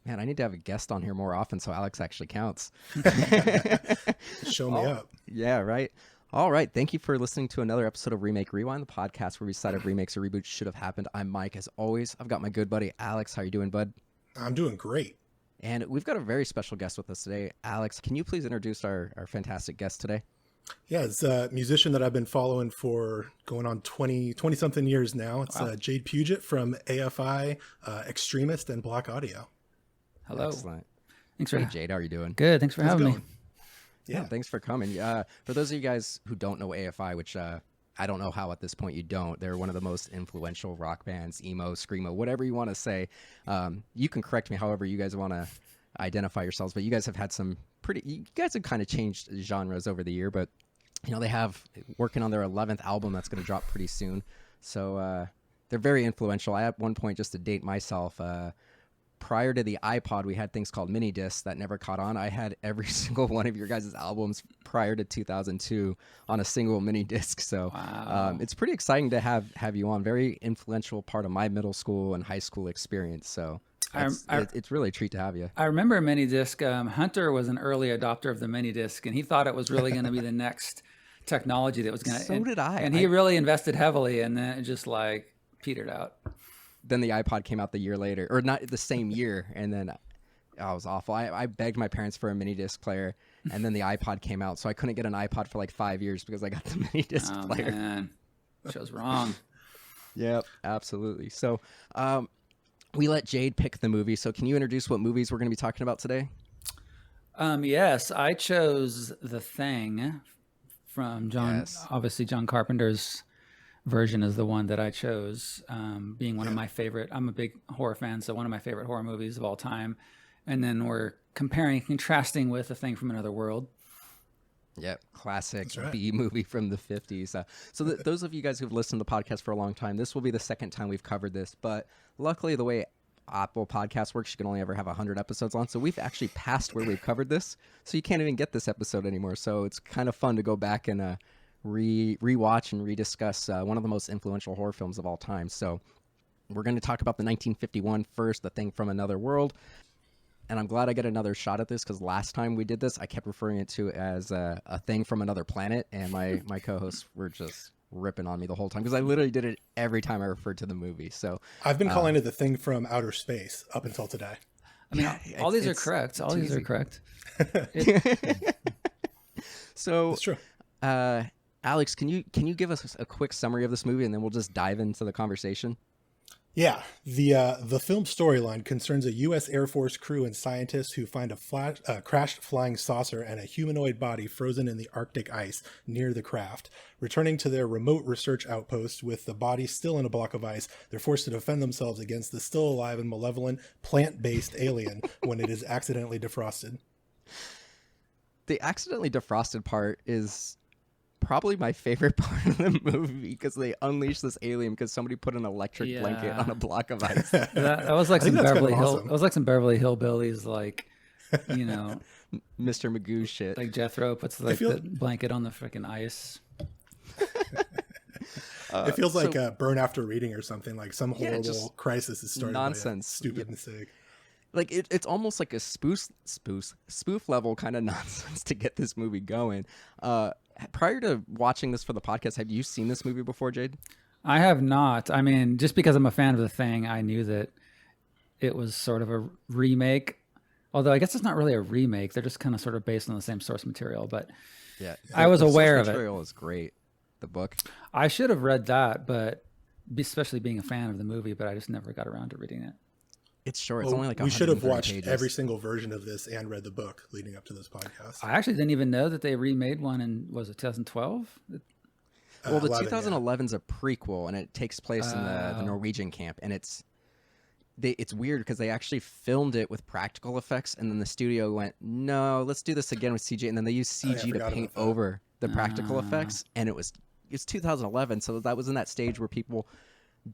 Man, I need to have a guest on here more often so Alex actually counts. Show me up. Yeah, right. All right. Thank you for listening to another episode of Remake Rewind, the podcast where we decide if remakes or reboots should have happened. I'm Mike, as always. I've got my good buddy Alex. How you doing, bud? I'm doing great. And we've got a very special guest with us today. Alex, can you please introduce our fantastic guest today? Yeah, it's a musician that I've been following for going on 20 something years now. It's Jade Puget from AFI, Extremist, and Blaqk Audio. Hello. Excellent. Thanks Hey, Jade, how are you doing? Good. Thanks for having me. Yeah, thanks for coming. For those of you guys who don't know AFI, which I don't know how at this point you don't, they're one of the most influential rock bands, emo, screamo, whatever you want to say. You can correct me however you guys want to identify yourselves, but you guys have had some you guys have kind of changed genres over the year, but you know, they have working on their 11th album that's going to drop pretty soon. So they're very influential. I, at one point, just to date myself, prior to the iPod, we had things called mini discs that never caught on. I had every single one of your guys' albums prior to 2002 on a single mini disc. So it's pretty exciting to have you on. Very influential part of my middle school and high school experience. So it's really a treat to have you. I remember a mini disc. Hunter was an early adopter of the mini disc, and he thought it was really going to be the next technology that was going to. So did I. And he really invested heavily, and then it just like petered out. Then the iPod came out the year later, or not the same year, and then it was awful. I begged my parents for a mini disc player, and then the iPod came out, so I couldn't get an iPod for like 5 years because I got the mini disc player. Man. Show's wrong. Yep, absolutely. So we let Jade pick the movie, so can you introduce what movies we're going to be talking about today? Yes, I chose The Thing from John. Yes. Obviously, John Carpenter's version is the one that I chose, being one of my favorite. I'm a big horror fan, so one of my favorite horror movies of all time. And then we're comparing, contrasting with A Thing from Another World. Yep, classic right. B movie from the 50s. So those of you guys who've listened to the podcast for a long time, this will be the second time we've covered this. But luckily, the way Apple Podcast works, you can only ever have 100 episodes on. So we've actually passed where we've covered this. So you can't even get this episode anymore. So it's kind of fun to go back and rewatch and rediscuss one of the most influential horror films of all time. So we're going to talk about the 1951 first, The Thing from Another World. And I'm glad I get another shot at this because last time we did this, I kept referring it to as a thing from another planet. And my co-hosts were just ripping on me the whole time because I literally did it every time I referred to the movie. So I've been calling it The Thing from Outer Space up until today. I mean, all these are correct. All these are correct. So It's true. Alex, can you give us a quick summary of this movie and then we'll just dive into the conversation? Yeah, the film storyline concerns a U.S. Air Force crew and scientists who find a crashed flying saucer and a humanoid body frozen in the Arctic ice near the craft. Returning to their remote research outpost with the body still in a block of ice, they're forced to defend themselves against the still alive and malevolent plant-based alien when it is accidentally defrosted. The accidentally defrosted part is probably my favorite part of the movie because they unleash this alien because somebody put an electric blanket on a block of ice. That was like some that's Beverly kinda Hill. awesome. It was like some Beverly Hillbillies, like, you know, Mr. Magoo shit. like Jethro puts like the blanket on the freaking ice. It feels like Burn After Reading or something, like some horrible just crisis is started nonsense. by a stupid mistake. Like it's almost like a spoof level kind of nonsense to get this movie going. Prior to watching this for the podcast, have you seen this movie before, Jade? I have not. I mean, just because I'm a fan of The Thing, I knew that it was sort of a remake. Although I guess it's not really a remake. They're just kind of sort of based on the same source material. But Yeah, I was aware source of it. material is great. The book. I should have read that, but especially being a fan of the movie, but I just never got around to reading it. It's short. It's only like We should have 130 watched pages. every single version of this and read the book leading up to this podcast. I actually didn't even know that they remade one in, was it 2012? Well, the 11, 2011 is a prequel, and it takes place in the Norwegian camp, and it's weird because they actually filmed it with practical effects, and then the studio went, "No, let's do this again with CG," and then they used CG to paint over the practical effects, and it's 2011, so that was in that stage where people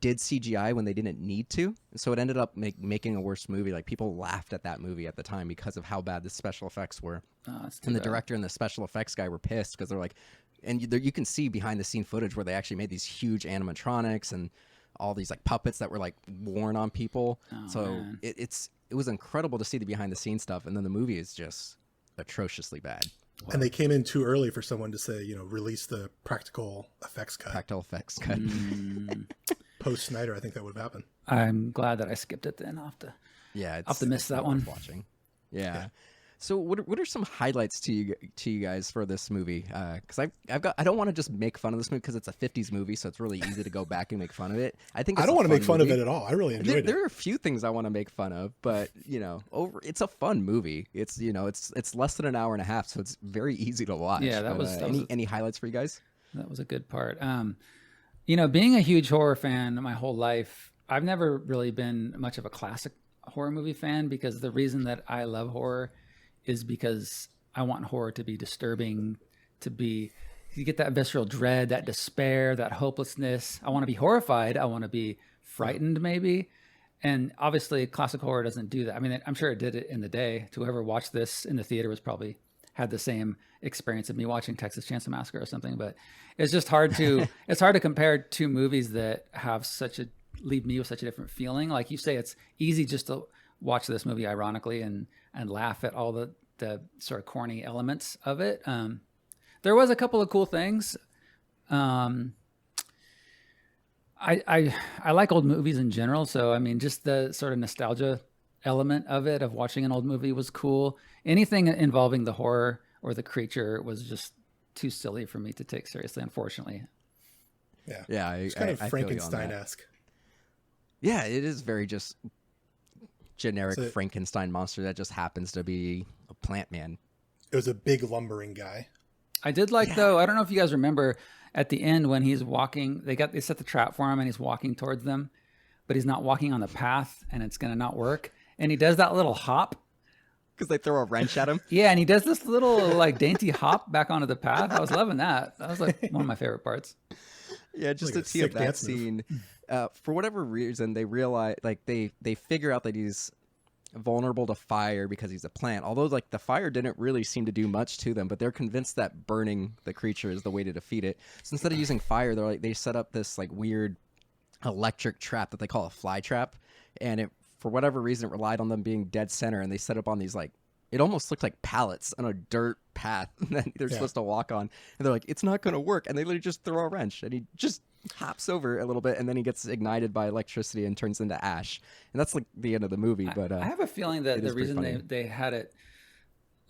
did CGI when they didn't need to, so it ended up making a worse movie. Like, people laughed at that movie at the time because of how bad the special effects were. And the director and the special effects guy were pissed because they're like, and you can see behind the scene footage where they actually made these huge animatronics and all these like puppets that were like worn on people. Oh, So man. it was incredible to see the behind the scenes stuff, and then the movie is just atrociously bad. And they came in too early for someone to say, release the practical effects cut. Practical effects cut. Post Snyder, I think that would have happened. I'm glad that I skipped it then. Yeah, I'll have to miss it's that not one. worth watching. Yeah. So what are some highlights to you guys for this movie? Because I don't want to just make fun of this movie because it's a 50s movie, so it's really easy to go back and make fun of it. I think I don't want to make fun of it at all. I really enjoyed it. There are a few things I want to make fun of, but it's a fun movie. It's it's less than an hour and a half, so it's very easy to watch. Yeah, that But, was any highlights for you guys? That was a good part. Being a huge horror fan my whole life, I've never really been much of a classic horror movie fan because the reason that I love horror is because I want horror to be disturbing, you get that visceral dread, that despair, that hopelessness. I want to be horrified. I want to be frightened maybe. And obviously classic horror doesn't do that. I mean, I'm sure it did it in the day. To whoever watched this in the theater was probably had the same experience of me watching Texas Chainsaw Massacre or something, but it's just hard to, it's hard to compare two movies that have leave me with such a different feeling. Like you say, it's easy just to watch this movie ironically and laugh at all the sort of corny elements of it. There was a couple of cool things. I like old movies in general. So, I mean, just the sort of nostalgia element of it, of watching an old movie was cool. Anything involving the horror or the creature was just too silly for me to take seriously, unfortunately. Yeah. It's kind of Frankenstein-esque. Yeah, it is very just generic Frankenstein monster that just happens to be a plant man. It was a big lumbering guy. I did like though, I don't know if you guys remember at the end when he's walking, they set the trap for him and he's walking towards them, but he's not walking on the path and it's going to not work. And he does that little hop. Because they throw a wrench at him? Yeah, and he does this little like dainty hop back onto the path. I was loving that. That was like one of my favorite parts. Yeah, just to tee up that scene. For whatever reason, they realize, like, they figure out that he's vulnerable to fire because he's a plant. Although, like, the fire didn't really seem to do much to them, but they're convinced that burning the creature is the way to defeat it. So instead of using fire, they set up this like weird electric trap that they call a fly trap, and it, for whatever reason, it relied on them being dead center, and they set up on these like, it almost looked like pallets on a dirt path that they're supposed to walk on. And they're like, it's not going to work. And they literally just throw a wrench and he just hops over a little bit and then he gets ignited by electricity and turns into ash. And that's like the end of the movie. But I have a feeling that the reason they had it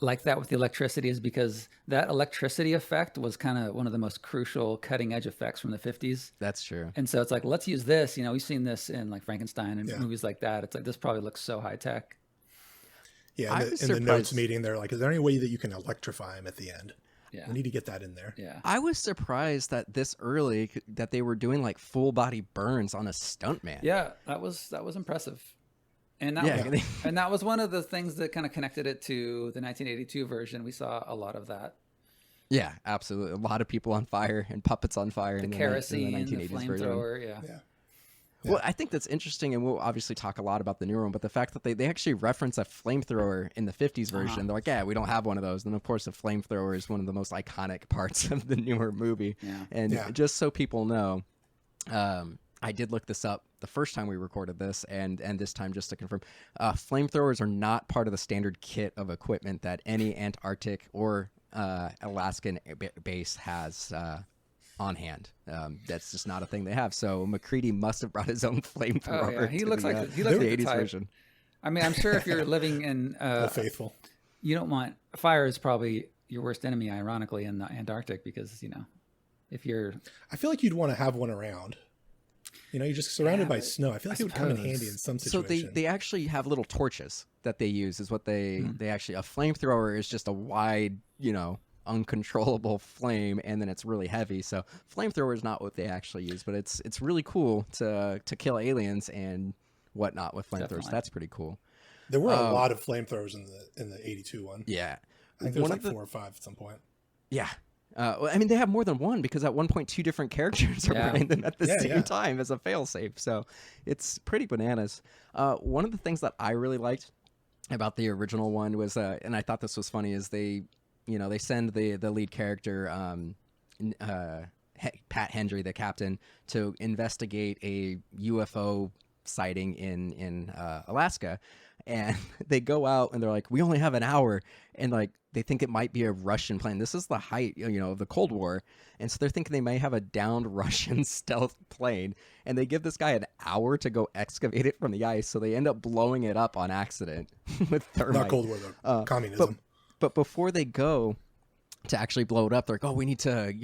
like that with the electricity is because that electricity effect was kind of one of the most crucial cutting edge effects from the 50s. That's true. And so it's like, let's use this. We've seen this in like Frankenstein and movies like that. It's like, this probably looks so high tech. Yeah, in the notes meeting, they're like, is there any way that you can electrify him at the end? Yeah. We need to get that in there. Yeah. I was surprised that this early that they were doing like full body burns on a stuntman. Yeah, that was impressive. And that was one of the things that kind of connected it to the 1982 version. We saw a lot of that. Yeah, absolutely. A lot of people on fire and puppets on fire. The kerosene, the flamethrower. Yeah. Well, I think that's interesting, and we'll obviously talk a lot about the newer one, but the fact that they actually reference a flamethrower in the 50s version, they're like, yeah, we don't have one of those. And of course, the flamethrower is one of the most iconic parts of the newer movie. Yeah. And just so people know, I did look this up the first time we recorded this, and this time just to confirm, flamethrowers are not part of the standard kit of equipment that any Antarctic or Alaskan base has on hand. That's just not a thing they have. So McCready must have brought his own flamethrower. Oh, yeah. He looks like the 80s type. version. I mean, I'm sure if you're living in faithful, you don't want fire is probably your worst enemy, ironically, in the Antarctic, because if you're, I feel like you'd want to have one around. You're just surrounded by snow. I feel like it would come in handy in some situations. So they actually have little torches that they use. Is what they actually, a flamethrower is just a wide, uncontrollable flame, and then it's really heavy. So flamethrower is not what they actually use, but it's really cool to kill aliens and whatnot with flamethrowers. Definitely. That's pretty cool. There were a lot of flamethrowers in the 82 one. Yeah, I think there was like 4 or 5 at some point. Yeah. I mean, they have more than one, because at one point 2 different characters are running them at the same time as a failsafe. So it's pretty bananas. One of the things that I really liked about the original one was, and I thought this was funny, is they send the lead character, Pat Hendry, the captain, to investigate a UFO sighting in Alaska. And they go out and they're like, we only have an hour. And like, they think it might be a Russian plane. This is the height, of the Cold War. And so they're thinking they may have a downed Russian stealth plane. And they give this guy an hour to go excavate it from the ice. So they end up blowing it up on accident with thermite. Not Cold War, though. Communism. But before they go to actually blow it up, they're like, oh, we need to,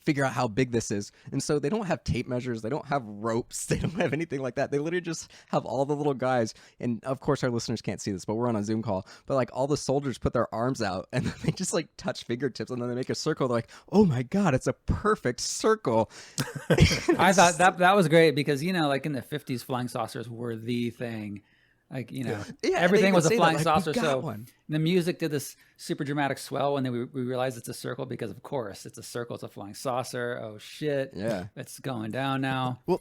figure out how big this is. And so they don't have tape measures. They don't have ropes. They don't have anything like that. They literally just have all the little guys. And of course, our listeners can't see this, but we're on a Zoom call. But like all the soldiers put their arms out and then they just like touch fingertips and then they make a circle. They're like, oh my God, it's a perfect circle. I thought that was great because, like in the 50s, flying saucers were the thing. Like, everything was a flying saucer. So the music did this super dramatic swell when we realized it's a circle because, of course, it's a circle. It's a flying saucer. Oh, shit. Yeah. It's going down now. Well,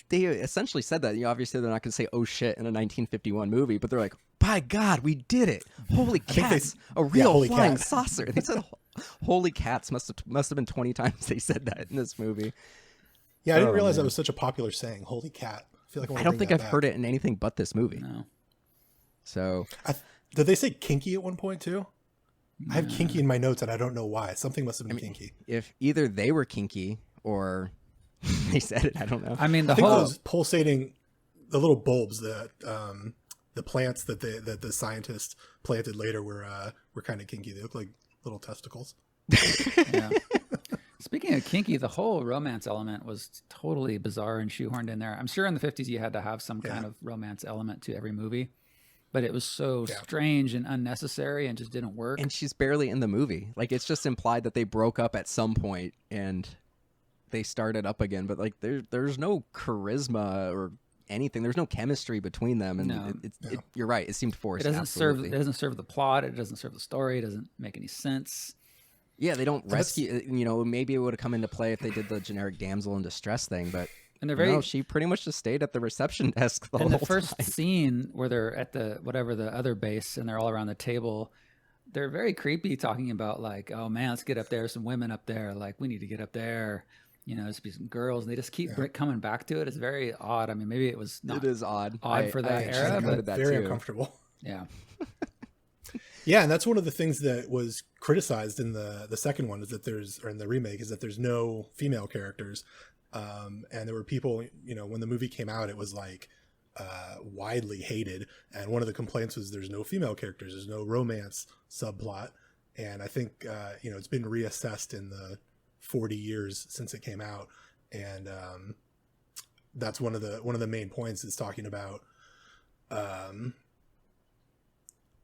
they essentially said that. Obviously, they're not going to say, oh, shit, in a 1951 movie. But they're like, by God, we did it. Holy cats. A real flying saucer. They said, holy cats. Must have been 20 times they said that in this movie. Yeah, I didn't realize that was such a popular saying, holy cat. I don't think I've heard it in anything but this movie. No. So, did they say kinky at one point too? I have kinky in my notes and I don't know why. Something must have been kinky. If either they were kinky or they said it, I don't know. I mean, I think those pulsating, the little bulbs that the plants that the scientists planted later were kind of kinky. They look like little testicles. Yeah. Speaking of kinky, the whole romance element was totally bizarre and shoehorned in there. I'm sure in the 50s you had to have some kind of romance element to every movie, but it was so strange and unnecessary and just didn't work. And she's barely in the movie. Like, it's just implied that they broke up at some point and they started up again. But like, there's no charisma or anything. There's no chemistry between them. And you're right. It seemed forced. It doesn't serve the plot. It doesn't serve the story. It doesn't make any sense. Yeah, they don't rescue. Maybe it would have come into play if they did the generic damsel in distress thing, but she pretty much just stayed at the reception desk the whole time. The first scene where they're at the other base and they're all around the table, they're very creepy, talking about like, oh man, let's get up there. Some women up there, like we need to get up there. There's be some girls, and they just keep coming back to it. It's very odd. I mean, maybe it was not. It is odd for that era, but very uncomfortable. Yeah. Yeah, and that's one of the things that was criticized in the second one in the remake is that there's no female characters. And there were people, when the movie came out, it was like widely hated. And one of the complaints was there's no female characters, there's no romance subplot. And I think, it's been reassessed in the 40 years since it came out. And that's one of the main points is talking about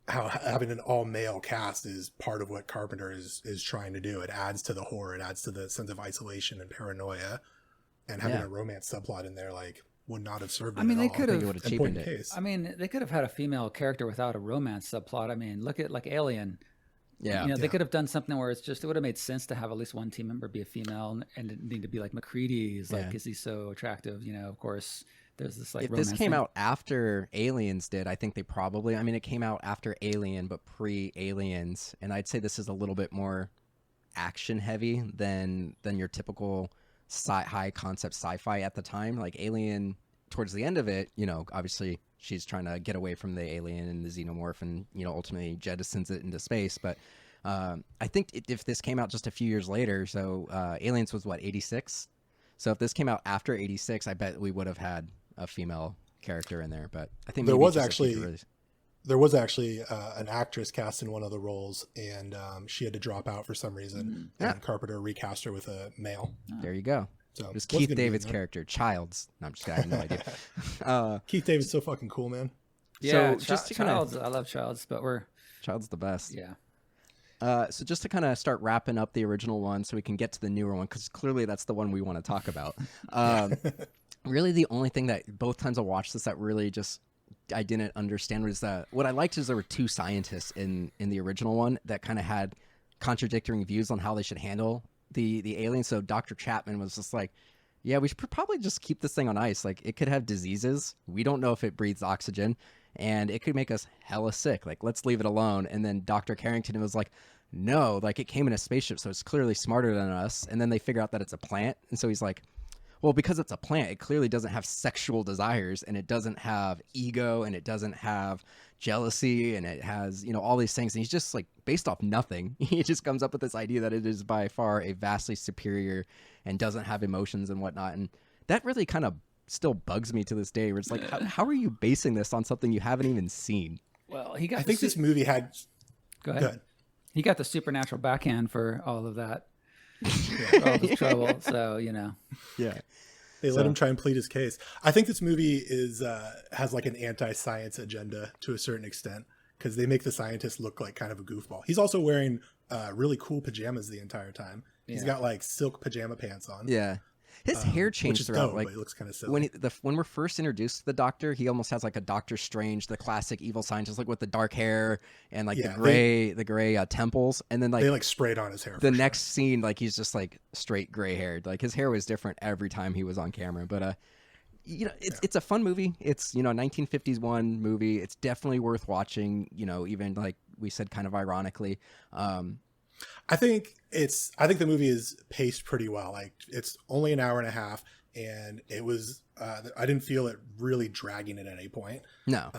how having an all-male cast is part of what Carpenter is trying to do. It adds to the horror. It adds to the sense of isolation and paranoia. And having a romance subplot in there, like, would not have served it at all. They could have cheapened it. I mean, they could have had a female character without a romance subplot. I mean, look at, like, Alien. Yeah. They could have done something where it would have made sense to have at least one team member be a female and it need to be like McCready's. Like, is he so attractive? Of course... There's this like if this came out after Aliens did, I think they probably, it came out after Alien, but pre-Aliens. And I'd say this is a little bit more action heavy than your typical high concept sci-fi at the time. Like Alien, towards the end of it, obviously she's trying to get away from the alien and the xenomorph and, ultimately jettisons it into space. But I think if this came out just a few years later, so Aliens was 86? So if this came out after 86, I bet we would have had a female character in there. But I think there was actually an actress cast in one of the roles, and she had to drop out for some reason. And Carpenter recast her with a male. There you go. So it was Keith David's character, Childs. No, I'm just kidding. I have no idea. Keith David's so fucking cool, man. Yeah, so just Childs. I love Childs, but Childs the best. Yeah. So just to kind of start wrapping up the original one so we can get to the newer one, because clearly that's the one we want to talk about. Really the only thing that both times I watched this that really just I didn't understand was that what I liked is there were two scientists in the original one that kind of had contradicting views on how they should handle the alien. So Dr. Chapman was just like, yeah, we should probably just keep this thing on ice. Like, it could have diseases. We don't know if it breathes oxygen, and it could make us hella sick. Like, let's leave it alone. And then Dr. Carrington was like, no, like it came in a spaceship, so it's clearly smarter than us. And then they figure out that it's a plant. And so he's like, well, because it's a plant, it clearly doesn't have sexual desires, and it doesn't have ego, and it doesn't have jealousy, and it has, you know, all these things. And he's just like, based off nothing, he just comes up with this idea that it is by far a vastly superior and doesn't have emotions and whatnot. And that really kind of still bugs me to this day, where it's like, how are you basing this on something you haven't even seen? Well, I think this movie had... Go ahead. Good. He got the supernatural backhand for all of that. For all this trouble. So, you know. Yeah. They let him try and plead his case. I think this movie has like an anti-science agenda to a certain extent, because they make the scientist look like kind of a goofball. He's also wearing really cool pajamas the entire time. He's got like silk pajama pants on. Yeah. His hair changed throughout. Dope, like, but it looks kind of silly. When we're first introduced to the Doctor, he almost has like a Doctor Strange, the classic evil scientist, like with the dark hair and like the gray temples, and then like they like sprayed on his hair. The next scene, like he's just like straight gray haired. Like his hair was different every time he was on camera. But you know, it's a fun movie. It's, you know, 1951 movie. It's definitely worth watching. You know, even like we said, kind of ironically. I think the movie is paced pretty well. Like it's only an hour and a half, and it was I didn't feel it really dragging at any point. No.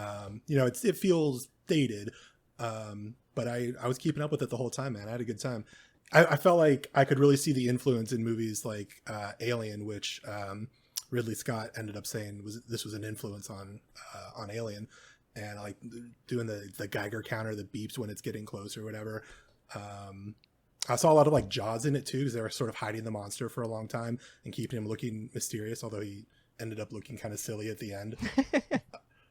You know, it feels dated, but I was keeping up with it the whole time, man. I had a good time. I felt like I could really see the influence in movies like Alien, which Ridley Scott ended up saying this was an influence on Alien, and like doing the Geiger counter that beeps when it's getting close or whatever. I saw a lot of like Jaws in it too, because they were sort of hiding the monster for a long time and keeping him looking mysterious, although he ended up looking kind of silly at the end.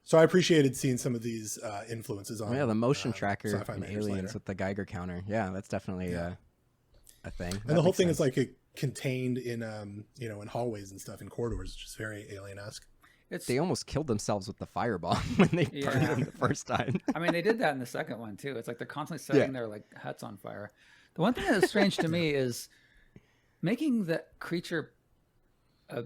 So I appreciated seeing some of these influences on the motion tracker in Aliens later. with the Geiger counter. Yeah, that's definitely a thing. And the whole thing is like contained in in hallways and stuff, in corridors, which is very Alien-esque. They almost killed themselves with the firebomb when they burned them the first time. I mean, they did that in the second one too. It's like they're constantly setting their like huts on fire. The one thing that is strange to me is making the creature a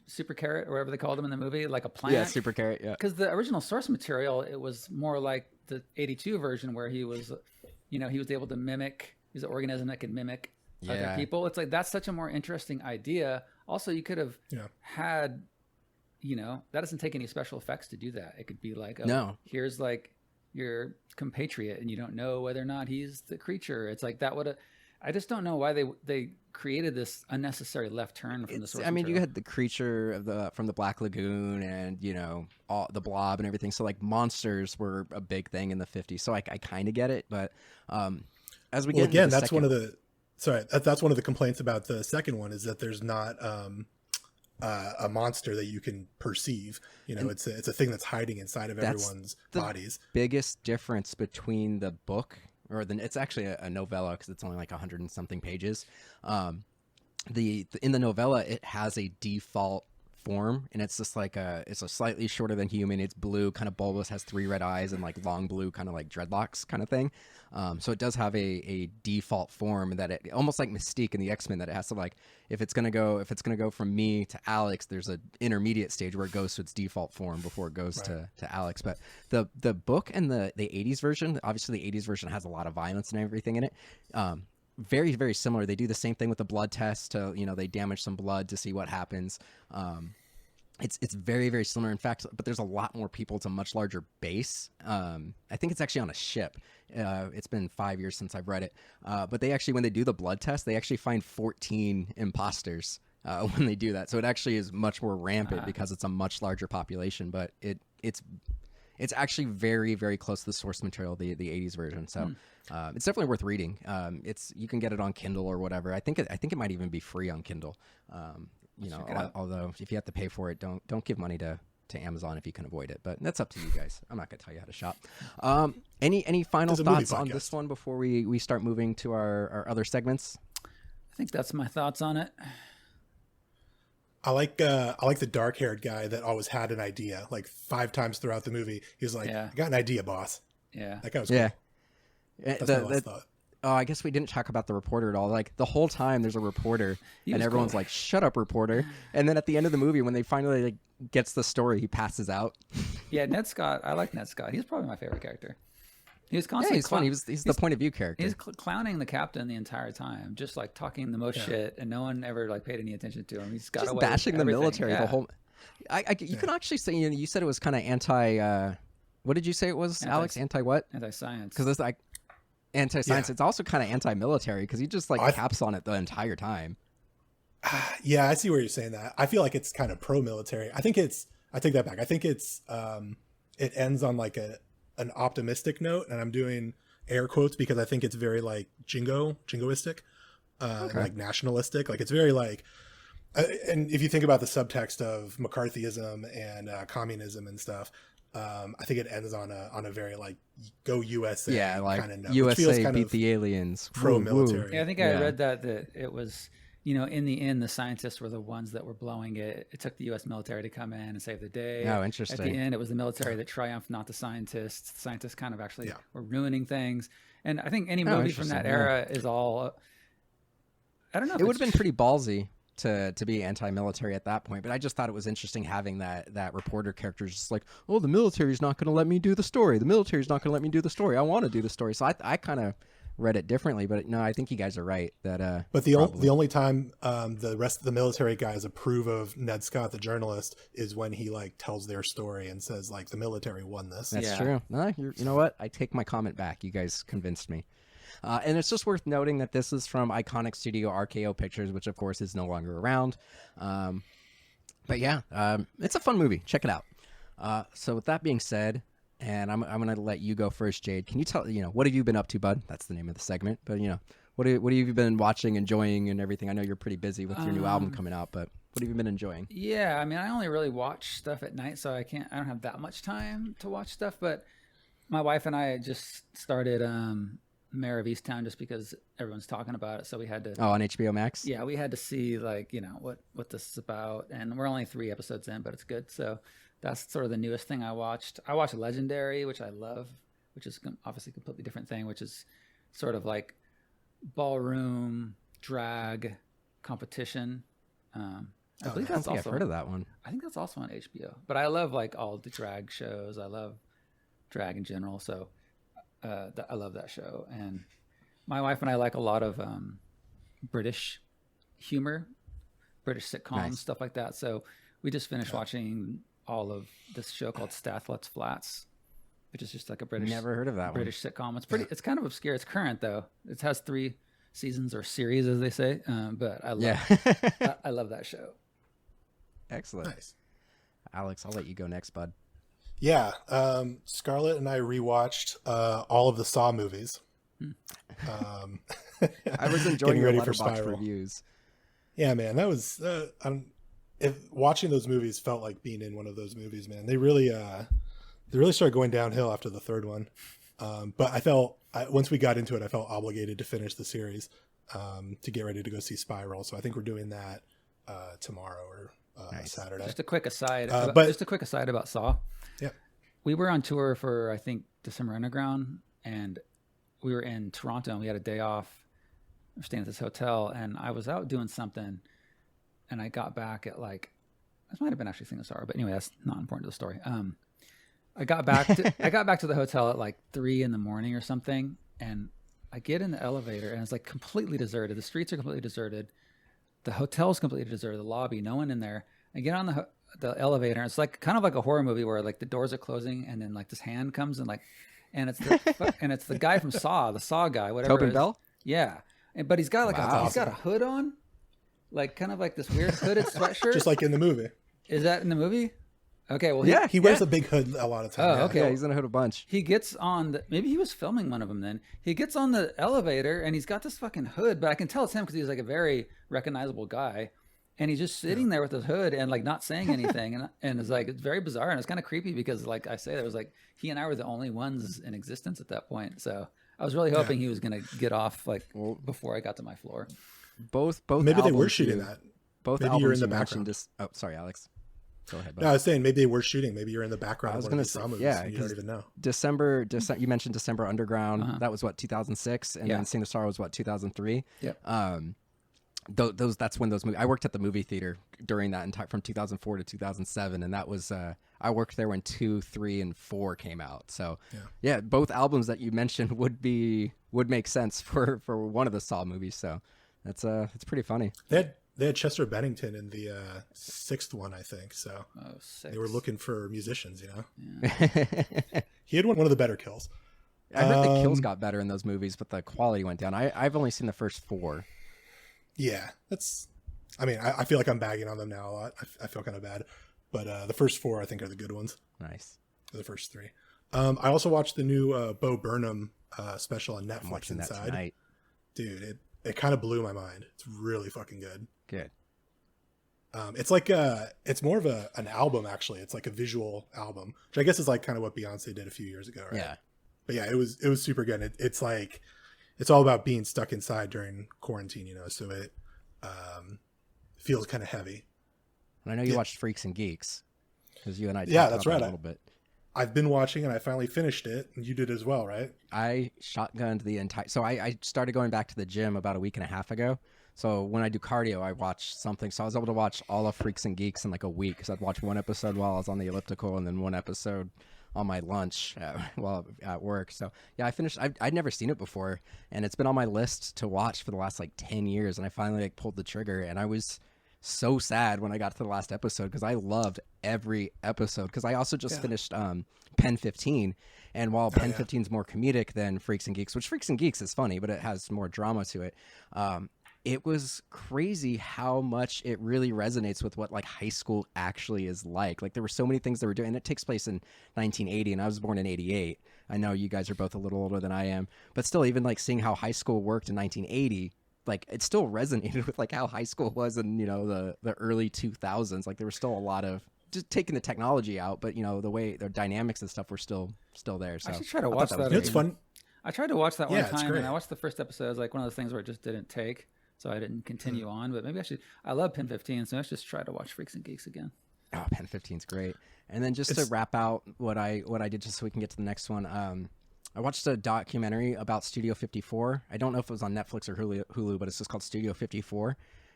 super carrot, or whatever they called him in the movie, like a plant. Yeah, super carrot. Yeah. Because the original source material, it was more like the '82 version, where he was, he was able to mimic. He's an organism that can mimic other people. It's like that's such a more interesting idea. Also, you could have had. That doesn't take any special effects to do that. It could be like, here's like your compatriot, and you don't know whether or not he's the creature. It's like that would. I just don't know why they created this unnecessary left turn from the source. I mean, material. you had the creature from the Black Lagoon, and all the blob and everything. So like monsters were a big thing in the 50s. So I kind of get it, but as we get again, into that's one of the complaints about the second one, is that there's not a monster that you can perceive. It's a thing that's hiding inside of everyone's bodies. Biggest difference between the book, it's actually a novella, because it's only like 100 and something pages. In the novella, it has a default form, and it's just like it's a slightly shorter than human. It's blue, kind of bulbous, has 3 red eyes, and like long blue, kind of like dreadlocks kind of thing. So it does have a default form that it almost like Mystique in the X-Men, that it has to like, if it's gonna go from me to Alex, there's an intermediate stage where it goes to its default form before it goes to Alex. But the book and the 80s version, obviously the 80s version has a lot of violence and everything in it. Very, very similar. They do the same thing with the blood test to, they damage some blood to see what happens. It's very, very similar. In fact, but there's a lot more people. It's a much larger base. I think it's actually on a ship. It's been 5 years since I've read it. But they actually, when they do the blood test, they actually find 14 imposters when they do that. So it actually is much more rampant because it's a much larger population. But it's actually very, very close to the source material, the 80s version. So it's definitely worth reading. You can get it on Kindle or whatever. I think it might even be free on Kindle. Although if you have to pay for it, don't give money to Amazon if you can avoid it. But that's up to you guys. I'm not gonna tell you how to shop. Any final thoughts on this one before we start moving to our other segments? I think that's my thoughts on it. I like the dark-haired guy that always had an idea. Like 5 times throughout the movie, he was like, "I got an idea, boss." Yeah, that guy was cool. That's my last thought. Oh, I guess we didn't talk about the reporter at all. Like the whole time there's a reporter and everyone's cool. Like, "Shut up, reporter." And then at the end of the movie, when they finally gets the story, he passes out. Yeah, Ned Scott. I like Ned Scott. He's probably my favorite character. He was Yeah, constantly he's fun. He's the point of view character. He's clowning the captain the entire time, just like talking the most shit, and no one ever like paid any attention to him. He's got just away bashing with the everything. military Yeah. the whole. You can actually say you said it was kind of anti. What did you say it was, Alex? Anti what? Anti-science. Because it's like anti-science. Yeah. It's also kind of anti-military because he just like caps on it the entire time. Yeah, I see where you're saying that. I feel like it's kind of pro-military. I take that back. I think it's it ends on like an optimistic note, and I'm doing air quotes because I think it's very like jingoistic, like nationalistic. Like it's very like, and if you think about the subtext of McCarthyism and communism and stuff, I think it ends on a very like go USA like kind of note. USA beat the aliens. Pro-military. Yeah, I think I read that it was, in the end, the scientists were the ones that were blowing it. It took the U.S. military to come in and save the day. Oh, interesting. At the end, it was the military that triumphed, not the scientists. The scientists kind of actually were ruining things. And I think any movie from that era is all. I don't know. It would have been pretty ballsy to be anti-military at that point, but I just thought it was interesting having that reporter character just like, oh, the military's not going to let me do the story. The military's not going to let me do the story. I want to do the story. So I kind of read it differently, but no, I think you guys are right that but the only time the rest of the military guys approve of Ned Scott the journalist is when he like tells their story and says like the military won this. That's true. No, you know what, I take my comment back. You guys convinced me. And it's just worth noting that this is from iconic studio RKO Pictures, which of course is no longer around. But yeah, it's a fun movie. Check it out. So with that being said, and I'm going to let you go first, Jade. Can you tell, what have you been up to, bud? That's the name of the segment. But, what have you been watching, enjoying, and everything? I know you're pretty busy with your new album coming out, but what have you been enjoying? Yeah, I mean, I only really watch stuff at night, so I don't have that much time to watch stuff. But my wife and I just started Mayor of Easttown just because everyone's talking about it, so we had to. Oh, on HBO Max? Yeah, we had to see what this is about, and we're only 3 episodes in, but it's good. So that's sort of the newest thing I watched. I watched Legendary, which I love, which is obviously a completely different thing, which is sort of like ballroom drag competition. I believe that's also. I've heard of that one. I think that's also on HBO. But I love like all the drag shows. I love drag in general, so I love that show. And my wife and I like a lot of British humor, British sitcoms, stuff like that. So we just finished watching all of this show called Stathlets Flats, which is just like a British. Never heard of that British sitcom. It's pretty. It's kind of obscure. It's current though. It has 3 seasons or series, as they say. But I love. I love that show. Excellent. Nice. Alex, I'll let you go next, bud. Yeah. Scarlett and I rewatched all of the Saw movies. I was enjoying your ready for Letterboxd Spiral. reviews. Yeah, man, that was watching those movies felt like being in one of those movies, man. They really started going downhill after the third one. But once we got into it, I felt obligated to finish the series to get ready to go see Spiral. So I think we're doing that tomorrow or Saturday. Just a quick aside. But just a quick aside about Saw. Yeah. We were on tour for I think December Underground, and we were in Toronto, and we had a day off. We were staying at this hotel, and I was out doing something, and I got back at like, this might have been actually Single Star, but anyway, that's not important to the story. I got back to the hotel at like 3 a.m. or something, and I get in the elevator, and it's like completely deserted. The streets are completely deserted. The hotel's completely deserted. The lobby, no one in there. I get on the elevator, and it's like kind of like a horror movie where like the doors are closing, and then like this hand comes and it's the guy from Saw, the Saw guy, whatever. Tobin Bell? Yeah, but he's got like he's got a hood on, like kind of like this weird hooded sweatshirt. Just like in the movie. Is that in the movie? Okay, well, He wears a big hood a lot of times. Oh, okay. Yeah, he's in a hood a bunch. He gets on maybe he was filming one of them then. He gets on the elevator and he's got this fucking hood, but I can tell it's him because he's like a very recognizable guy. And he's just sitting there with his hood and like not saying anything. and it's like, it's very bizarre. And it's kind of creepy because like I say, there was like, he and I were the only ones in existence at that point. So I was really hoping he was going to get off like before I got to my floor. Both Maybe they were albums shooting you- that. Both Maybe albums you're in the you mentioned background. sorry, Alex. Go ahead, bud. No, I was saying maybe they were shooting. Maybe you're in the background. I was of one gonna of these say, Saw movies yeah, and you don't 'cause even know. December, you mentioned December Underground. Uh-huh. That was what, 2006, and Yeah. then Sing the Star was what, 2003. Yep. those that's when those movies. I worked at the movie theater during that entire from 2004 to 2007, and that was I worked there when 2, 3, and 4 came out. So yeah, both albums that you mentioned would make sense for one of the Saw movies. So that's it's pretty funny. They had Chester Bennington in the sixth one, I think. So they were looking for musicians, you know. Yeah. He had one of the better kills. I heard the kills got better in those movies, but the quality went down. I've only seen the first 4. Yeah, I mean, I feel like I'm bagging on them now a lot. I feel kind of bad. But the first 4, I think, are the good ones. Nice. The first 3. I also watched the new Bo Burnham special on Netflix. I'm watching that Inside. tonight. Dude, it kind of blew my mind. It's really fucking good. Good. It's like it's more of an album, actually. It's like a visual album, which I guess is like kind of what Beyonce did a few years ago, right? Yeah. But yeah, it was super good. It's like it's all about being stuck inside during quarantine, you know. So it feels kind of heavy. And I know you watched Freaks and Geeks because you and I talked that's about right. that a little bit. I've been watching and I finally finished it, and you did as well, right? I shotgunned the entire. So I started going back to the gym about a week and a half ago. So when I do cardio, I watch something. So I was able to watch all of Freaks and Geeks in like a week. Because I'd watch one episode while I was on the elliptical, and then one episode on my lunch while at work. So yeah, I finished. I'd never seen it before, and it's been on my list to watch for the last like 10 years. And I finally like pulled the trigger, and I was so sad when I got to the last episode because I loved every episode. Because I also just finished Pen 15, and while Pen 15 is more comedic than Freaks and Geeks, which Freaks and Geeks is funny, but it has more drama to it. It was crazy how much it really resonates with what like high school actually is like. Like there were so many things they were doing, and it takes place in 1980, and I was born in 88. I know you guys are both a little older than I am, but still, even like seeing how high school worked in 1980, like it still resonated with like how high school was in, you know, the early 2000s. Like there was still a lot of just taking the technology out, but you know, the way the dynamics and stuff were still there. So I should try to watch that. It's fun. I tried to watch that one Yeah, it's time, great. and I watched the first episode. It was like one of those things where it just didn't take, so I didn't continue on. But maybe I should. I love Pen 15, so let's just try to watch Freaks and Geeks again. Oh, Pen 15 is great. And then just to wrap out what I did, just so we can get to the next one. I watched a documentary about Studio 54. I don't know if it was on Netflix or Hulu, but it's just called Studio 54.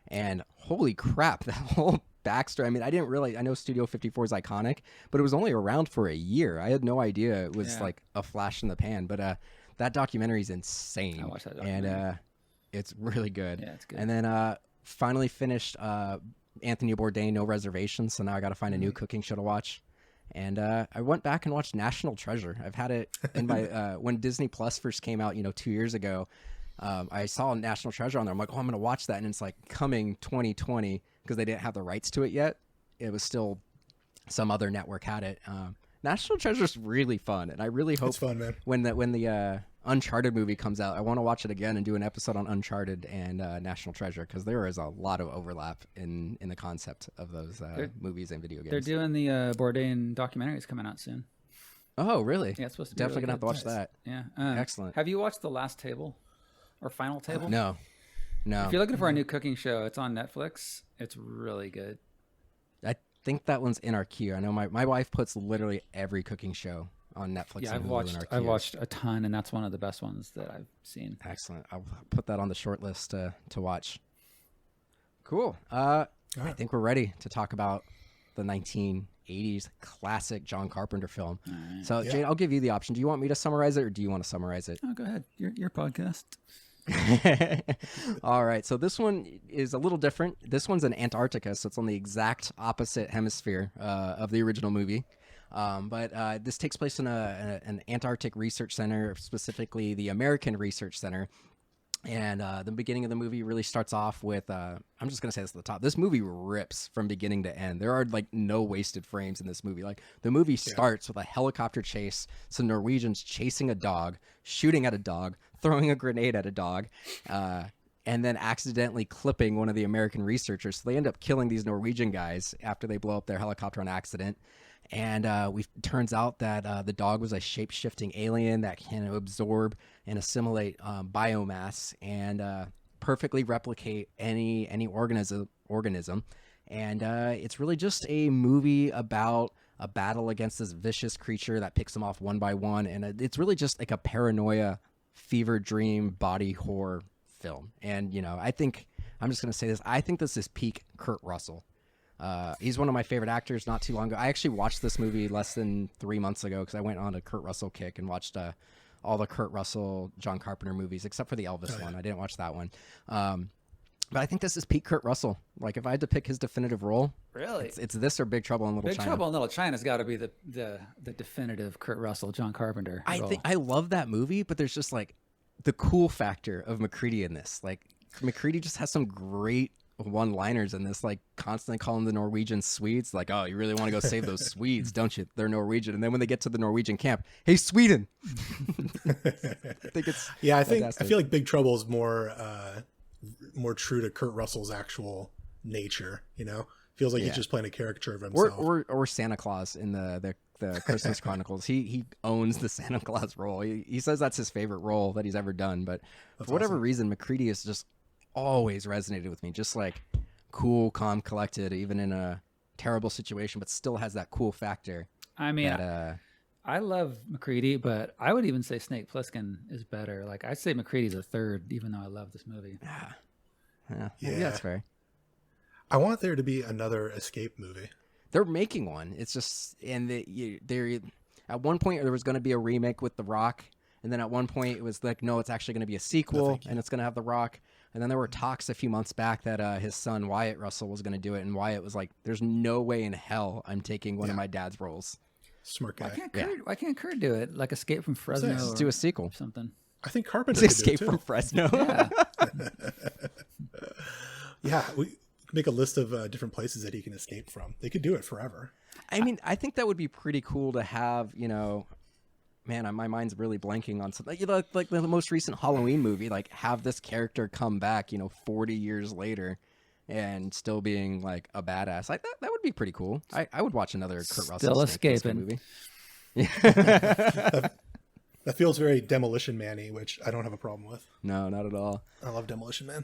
And holy crap, that whole backstory. I mean, I didn't realize. I know Studio 54 is iconic, but it was only around for a year. I had no idea it was like a flash in the pan. But that documentary is insane. I watched that documentary. And it's really good. Yeah, it's good. And then finally finished Anthony Bourdain, No Reservation. So now I got to find a new cooking show to watch. And I went back and watched National Treasure. I've had it in my when Disney Plus first came out, 2 years ago. I saw National Treasure on there. I'm like, oh, I'm going to watch that. And it's like coming 2020 because they didn't have the rights to it yet. It was still some other network had it. National Treasure is really fun, and I really hope It's fun, man. when the Uncharted movie comes out, I want to watch it again and do an episode on Uncharted and National Treasure because there is a lot of overlap in the concept of those movies and video games. They're doing the Bourdain documentaries coming out soon. Oh, really? Yeah, it's supposed to be Definitely really gonna have to watch that. Yeah, Excellent. Have you watched The Last Table or Final Table? No. If you're looking for a new cooking show, it's on Netflix. It's really good. I think that one's in our queue. I know my wife puts literally every cooking show on Netflix. Yeah, and Hulu in our I've queue. watched a ton, and that's one of the best ones that I've seen. Excellent. I'll put that on the short list to watch. Cool. I think we're ready to talk about the 1980s classic John Carpenter film. Right. So, Jade, I'll give you the option. Do you want me to summarize it, or do you want to summarize it? Oh, go ahead. Your podcast. All right. So this one is a little different. This one's in Antarctica, so it's on the exact opposite hemisphere of the original movie. But this takes place in an Antarctic research center, specifically the American Research Center. And the beginning of the movie really starts off with, I'm just going to say this at the top. This movie rips from beginning to end. There are like no wasted frames in this movie. Like the movie starts with a helicopter chase, some Norwegians chasing a dog, shooting at a dog, throwing a grenade at a dog, and then accidentally clipping one of the American researchers. So they end up killing these Norwegian guys after they blow up their helicopter on accident. And turns out that the dog was a shape-shifting alien that can absorb and assimilate biomass and perfectly replicate any organism. And it's really just a movie about a battle against this vicious creature that picks them off one by one. And it's really just like a paranoia, fever dream, body horror film. And, I think I'm just going to say this. I think this is peak Kurt Russell. He's one of my favorite actors. Not too long ago, I actually watched this movie less than 3 months ago because I went on a Kurt Russell kick and watched all the Kurt Russell, John Carpenter movies, except for the Elvis one. I didn't watch that one. But I think this is peak Kurt Russell. Like, if I had to pick his definitive role, really, it's this or Big Trouble in Little China. Big Trouble in Little China's got to be the definitive Kurt Russell, John Carpenter role. I love that movie, but there's just like the cool factor of McCready in this. Like, McCready just has some great one-liners in this, like constantly calling the Norwegian Swedes, like, "Oh, you really want to go save those Swedes, don't you? They're Norwegian." And then when they get to the Norwegian camp, "Hey, Sweden!" I think it's fantastic. I feel like Big Trouble is more true to Kurt Russell's actual nature. You know, feels like he's just playing a caricature of himself. Or Santa Claus in the Christmas Chronicles. He owns the Santa Claus role. He says that's his favorite role that he's ever done. But for whatever reason, McCready has just always resonated with me. Just like cool, calm, collected, even in a terrible situation, but still has that cool factor. I mean, I love McCready, but I would even say Snake Plissken is better. Like, I'd say McCready's a third, even though I love this movie. Yeah, that's fair. I want there to be another Escape movie. They're making one. It's just, and they're at one point there was going to be a remake with The Rock, and then at one point it was like, no, it's actually going to be a sequel, and it's going to have The Rock. And then there were talks a few months back that his son Wyatt Russell was going to do it, and Wyatt was like, "There's no way in hell I'm taking one of my dad's roles." Smart guy. Why can't Kurt do it? Like Escape from Fresno. Let's do a sequel. Or something. I think Carpenter could Escape do it too. from Fresno. Yeah. Yeah, we could make a list of different places that he can escape from. They could do it forever. I mean, I think that would be pretty cool to have, man, my mind's really blanking on something. Like the most recent Halloween movie, like have this character come back, 40 years later and still being like a badass. Like that would be pretty cool. I would watch another Kurt Russell Still escaping movie. That feels very Demolition Man-y, which I don't have a problem with. No, not at all. I love Demolition Man.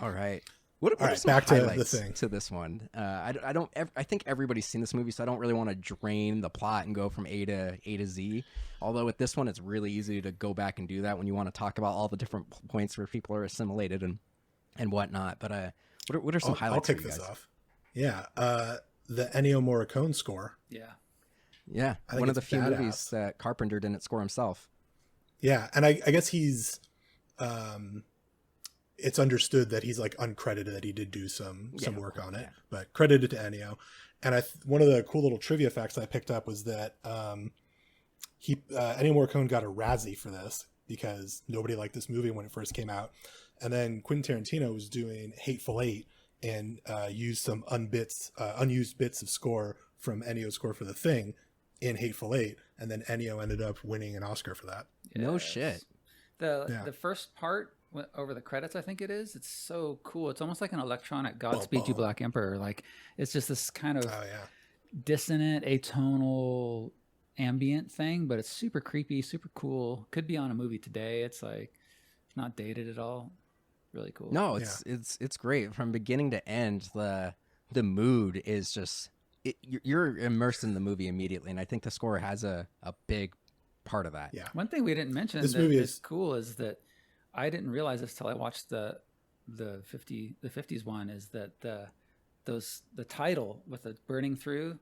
All right. What All are right, some back to the highlights thing. to this one? I think everybody's seen this movie, so I don't really want to drain the plot and go from A to Z. Although with this one, it's really easy to go back and do that when you want to talk about all the different points where people are assimilated and whatnot. But what are some highlights? I'll kick this off. Yeah, the Ennio Morricone score. Yeah, one of the few badass. movies that Carpenter didn't score himself. Yeah, and I guess he's it's understood that he's like uncredited, that he did do some work on it, but credited to Ennio. And one of the cool little trivia facts I picked up was that Ennio Morricone got a Razzie for this because nobody liked this movie when it first came out. And then Quentin Tarantino was doing Hateful Eight and used some unused bits of score from Ennio's score for The Thing in Hateful Eight, and then Ennio ended up winning an Oscar for that. No shit. The first part over the credits, I think it is. It's so cool. It's almost like an electronic Godspeed You Black Emperor. Like, it's just this kind of dissonant, atonal, ambient thing, but it's super creepy, super cool. Could be on a movie today. It's like not dated at all. Really cool. No, it's great from beginning to end. The mood is just you're immersed in the movie immediately, and I think the score has a big part of that. Yeah. One thing we didn't mention This movie is cool is that I didn't realize this till I watched the 50s one, is that the title with the burning through,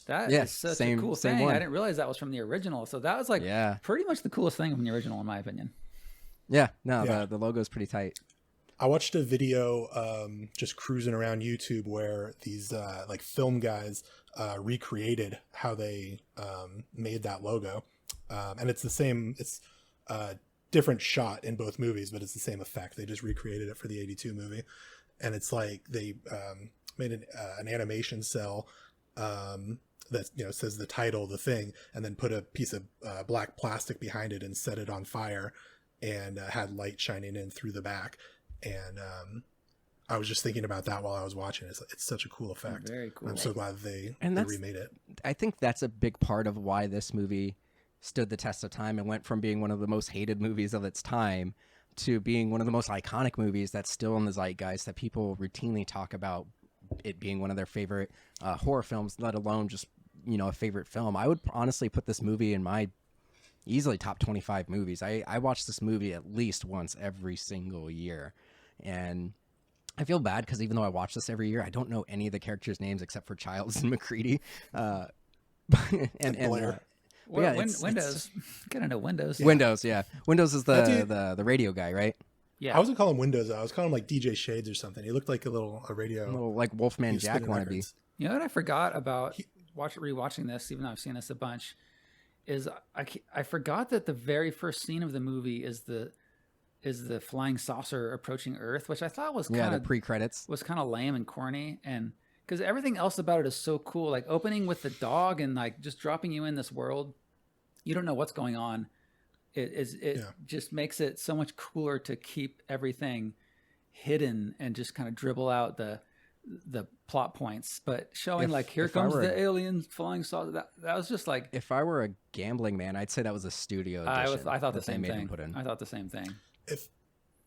that is such a cool thing. One. I didn't realize that was from the original. So that was like pretty much the coolest thing from the original, in my opinion. Yeah, no, the logo is pretty tight. I watched a video just cruising around YouTube where these like film guys recreated how they made that logo. And it's the same, it's a different shot in both movies, but it's the same effect. They just recreated it for the 82 movie. And it's like they made an animation cell that says the title, The Thing, and then put a piece of black plastic behind it and set it on fire and had light shining in through the back. And I was just thinking about that while I was watching. It's such a cool effect. Very cool. I'm so glad they remade it. I think that's a big part of why this movie stood the test of time and went from being one of the most hated movies of its time to being one of the most iconic movies that's still in the zeitgeist, that people routinely talk about it being one of their favorite horror films, let alone just, a favorite film. I would honestly put this movie in my easily top 25 movies. I watch this movie at least once every single year. And I feel bad because even though I watch this every year, I don't know any of the characters' names except for Childs and McCready. Uh, and Blair. Well, yeah, Windows. Get into Windows. Windows, yeah. Windows is That dude- the radio guy, right? Yeah. I wasn't calling him Windows. I was calling him like DJ Shades or something. He looked like a radio. A little like Wolfman he was Jack spinning wannabe. records. You know what I forgot about rewatching this, even though I've seen this a bunch, is I forgot that the very first scene of the movie is the flying saucer approaching Earth, which I thought was Yeah, the pre-credits. was kind of lame and corny, and because everything else about it is so cool, like opening with the dog and like just dropping you in this world, you don't know what's going on. It just makes it so much cooler to keep everything hidden and just kind of dribble out the plot points, but showing like here comes the alien flying saucer. That was just like, if I were a gambling man, I'd say that was a studio edition. I thought the that they same made him thing. put in. I thought the same thing.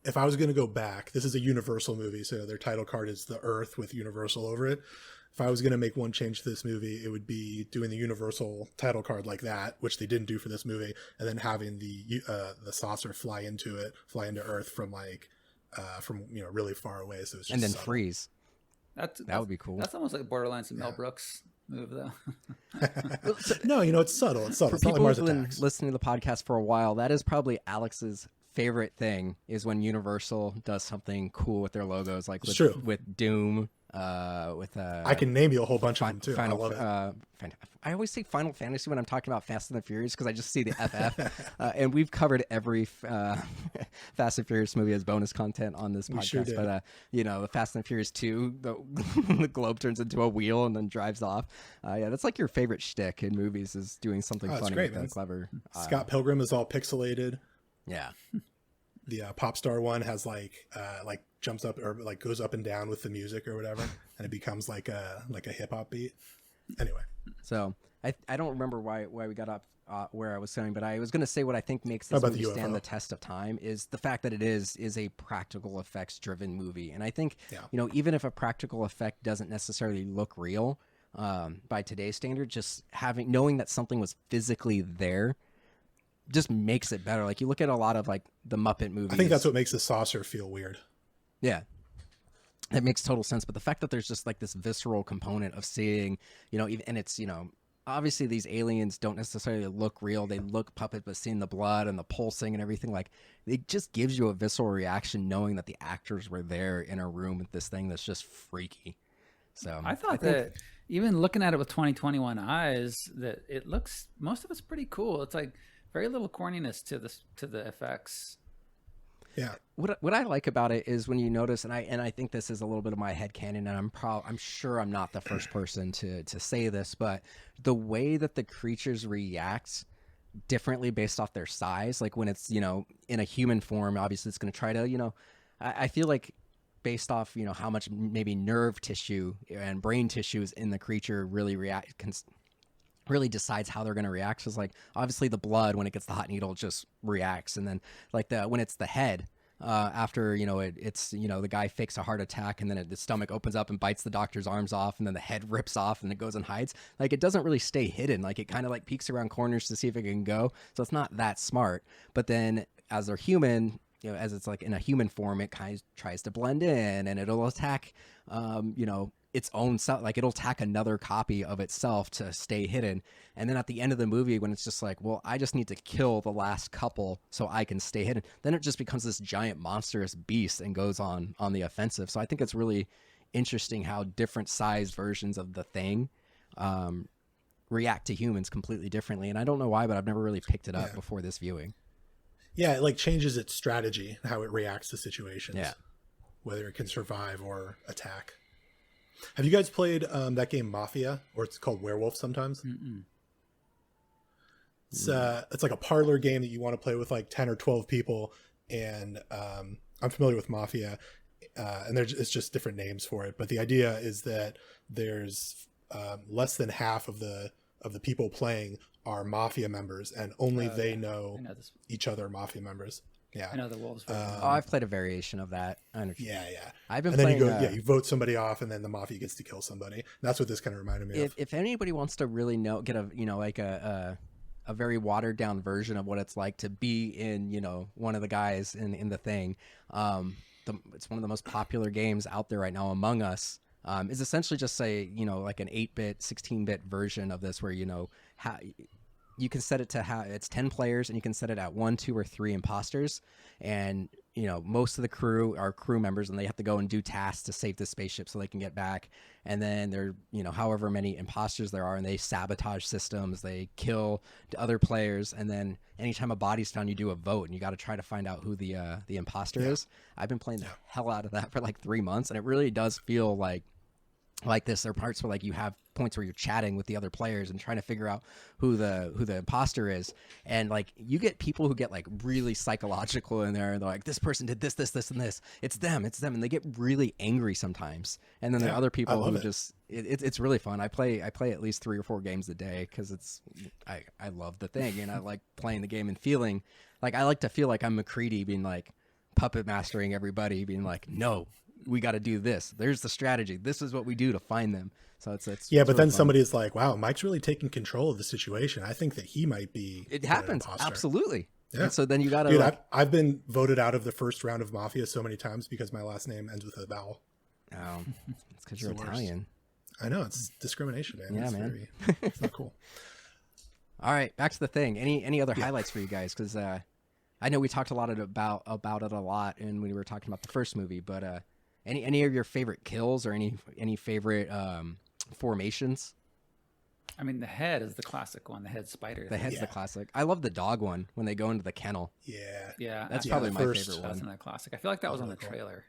If I was going to go back, this is a Universal movie, so their title card is the Earth with Universal over it. If I was going to make one change to this movie, it would be doing the Universal title card like that, which they didn't do for this movie, and then having the saucer fly into Earth from really far away. So it's just And then subtle. freeze. That would be cool. That's almost like Borderline some Mel Brooks move, though. No, it's subtle. It's subtle. For It's not like people Mars who've been Attacks. listening to the podcast for a while, that is probably Alex's favorite thing is when Universal does something cool with their logos, like It's true. with Doom, I can name you a whole bunch of them too. I love it. I always say Final Fantasy when I'm talking about Fast and the Furious because I just see the FF. And we've covered every Fast and Furious movie as bonus content on this podcast. Sure did. But the Fast and the Furious 2, the globe turns into a wheel and then drives off. Yeah, that's like your favorite shtick in movies is doing something funny great, with man. a clever. Scott Pilgrim is all pixelated. Yeah. The pop star one has like jumps up or like goes up and down with the music or whatever, and it becomes like a hip hop beat. Anyway, So I don't remember why we got up where I was saying, but I was going to say what I think makes this about movie the stand UFO? the test of time is the fact that it is a practical effects driven movie, and I think even if a practical effect doesn't necessarily look real by today's standard, just knowing that something was physically there just makes it better. Like you look at a lot of like the Muppet movies. I think that's what makes the saucer feel weird. Yeah. That makes total sense. But the fact that there's just like this visceral component of seeing, and it's, obviously these aliens don't necessarily look real. They look puppet, but seeing the blood and the pulsing and everything, like it just gives you a visceral reaction knowing that the actors were there in a room with this thing that's just freaky. So I think that even looking at it with 2021 eyes, that most of it's pretty cool. It's like very little corniness to the effects. Yeah. What I like about it is when you notice, and I think this is a little bit of my headcanon, and I'm sure I'm not the first person to say this, but the way that the creatures react differently based off their size, like when it's, in a human form, obviously it's going to try to, I feel like based off, how much maybe nerve tissue and brain tissue is in the creature really decides how they're going to react. So it's like obviously the blood when it gets the hot needle just reacts, and then like when it's the head after it's the guy fakes a heart attack and then the stomach opens up and bites the doctor's arms off and then the head rips off and it goes and hides. Like it doesn't really stay hidden. Like it kind of like peeks around corners to see if it can go. So it's not that smart. But then as they're human, as it's like in a human form, it kind of tries to blend in and it'll attack its own self. Like it'll attack another copy of itself to stay hidden. And then at the end of the movie, when it's just like, well, I just need to kill the last couple so I can stay hidden, then it just becomes this giant monstrous beast and goes on the offensive. So I think it's really interesting how different sized versions of the thing react to humans completely differently. And I don't know why, but I've never really picked it up before this viewing. Yeah, it like changes its strategy, how it reacts to situations. Yeah. Whether it can survive or attack. Have you guys played that game Mafia, or it's called Werewolf sometimes? Mm-mm. It's like a parlor game that you want to play with like 10 or 12 people, and I'm familiar with Mafia, and it's just different names for it. But the idea is that there's less than half of the people playing are Mafia members, and only they know each other Mafia members. Yeah, I know the wolves. I've played a variation of that. Yeah. I've been and then playing. you vote somebody off, and then the Mafia gets to kill somebody. That's what this kind of reminded me of. If anybody wants to really get a very watered down version of what it's like to be in one of the guys in the thing, it's one of the most popular games out there right now, Among Us. Is essentially just like an 8-bit, 16-bit version of this, where you can set it to it's 10 players, and you can set it at 1, 2, or 3 imposters, and most of the crew are crew members, and they have to go and do tasks to save the spaceship so they can get back. And then there however many imposters there are, and they sabotage systems, they kill the other players, and then anytime a body's found, you do a vote, and you got to try to find out who the imposter is. I've been playing the hell out of that for like 3 months, and it really does feel like this. There are parts where like you have points where you're chatting with the other players and trying to figure out who the imposter is, and like you get people who get like really psychological in there, and they're like, this person did this, and this, it's them, and they get really angry sometimes. And then there are other people who just it's really fun. I play at least 3 or 4 games a day because I love the thing, and I like playing the game and feeling like, I like to feel like I'm McCready being like puppet mastering everybody, being like, no, we got to do this. There's the strategy. This is what we do to find them. So it's but really then fun. somebody is like, wow, Mike's really taking control of the situation. I think that he might be. It happens. Absolutely. Yeah. And so then you got to. Dude, I've been voted out of the first round of Mafia so many times because my last name ends with a vowel. Oh, it's because you're Italian. I know, it's discrimination, man. Yeah, it's man. It's not cool. All right, back to the thing. Any other highlights for you guys? Because I know we talked a lot about it a lot, and when we were talking about the first movie, but any of your favorite kills or any favorite formations? I mean, the head is the classic one. The head spider. The head's the classic. I love the dog one when they go into the kennel. Yeah. That's probably my favorite one. That's another classic. I feel like that was on the trailer.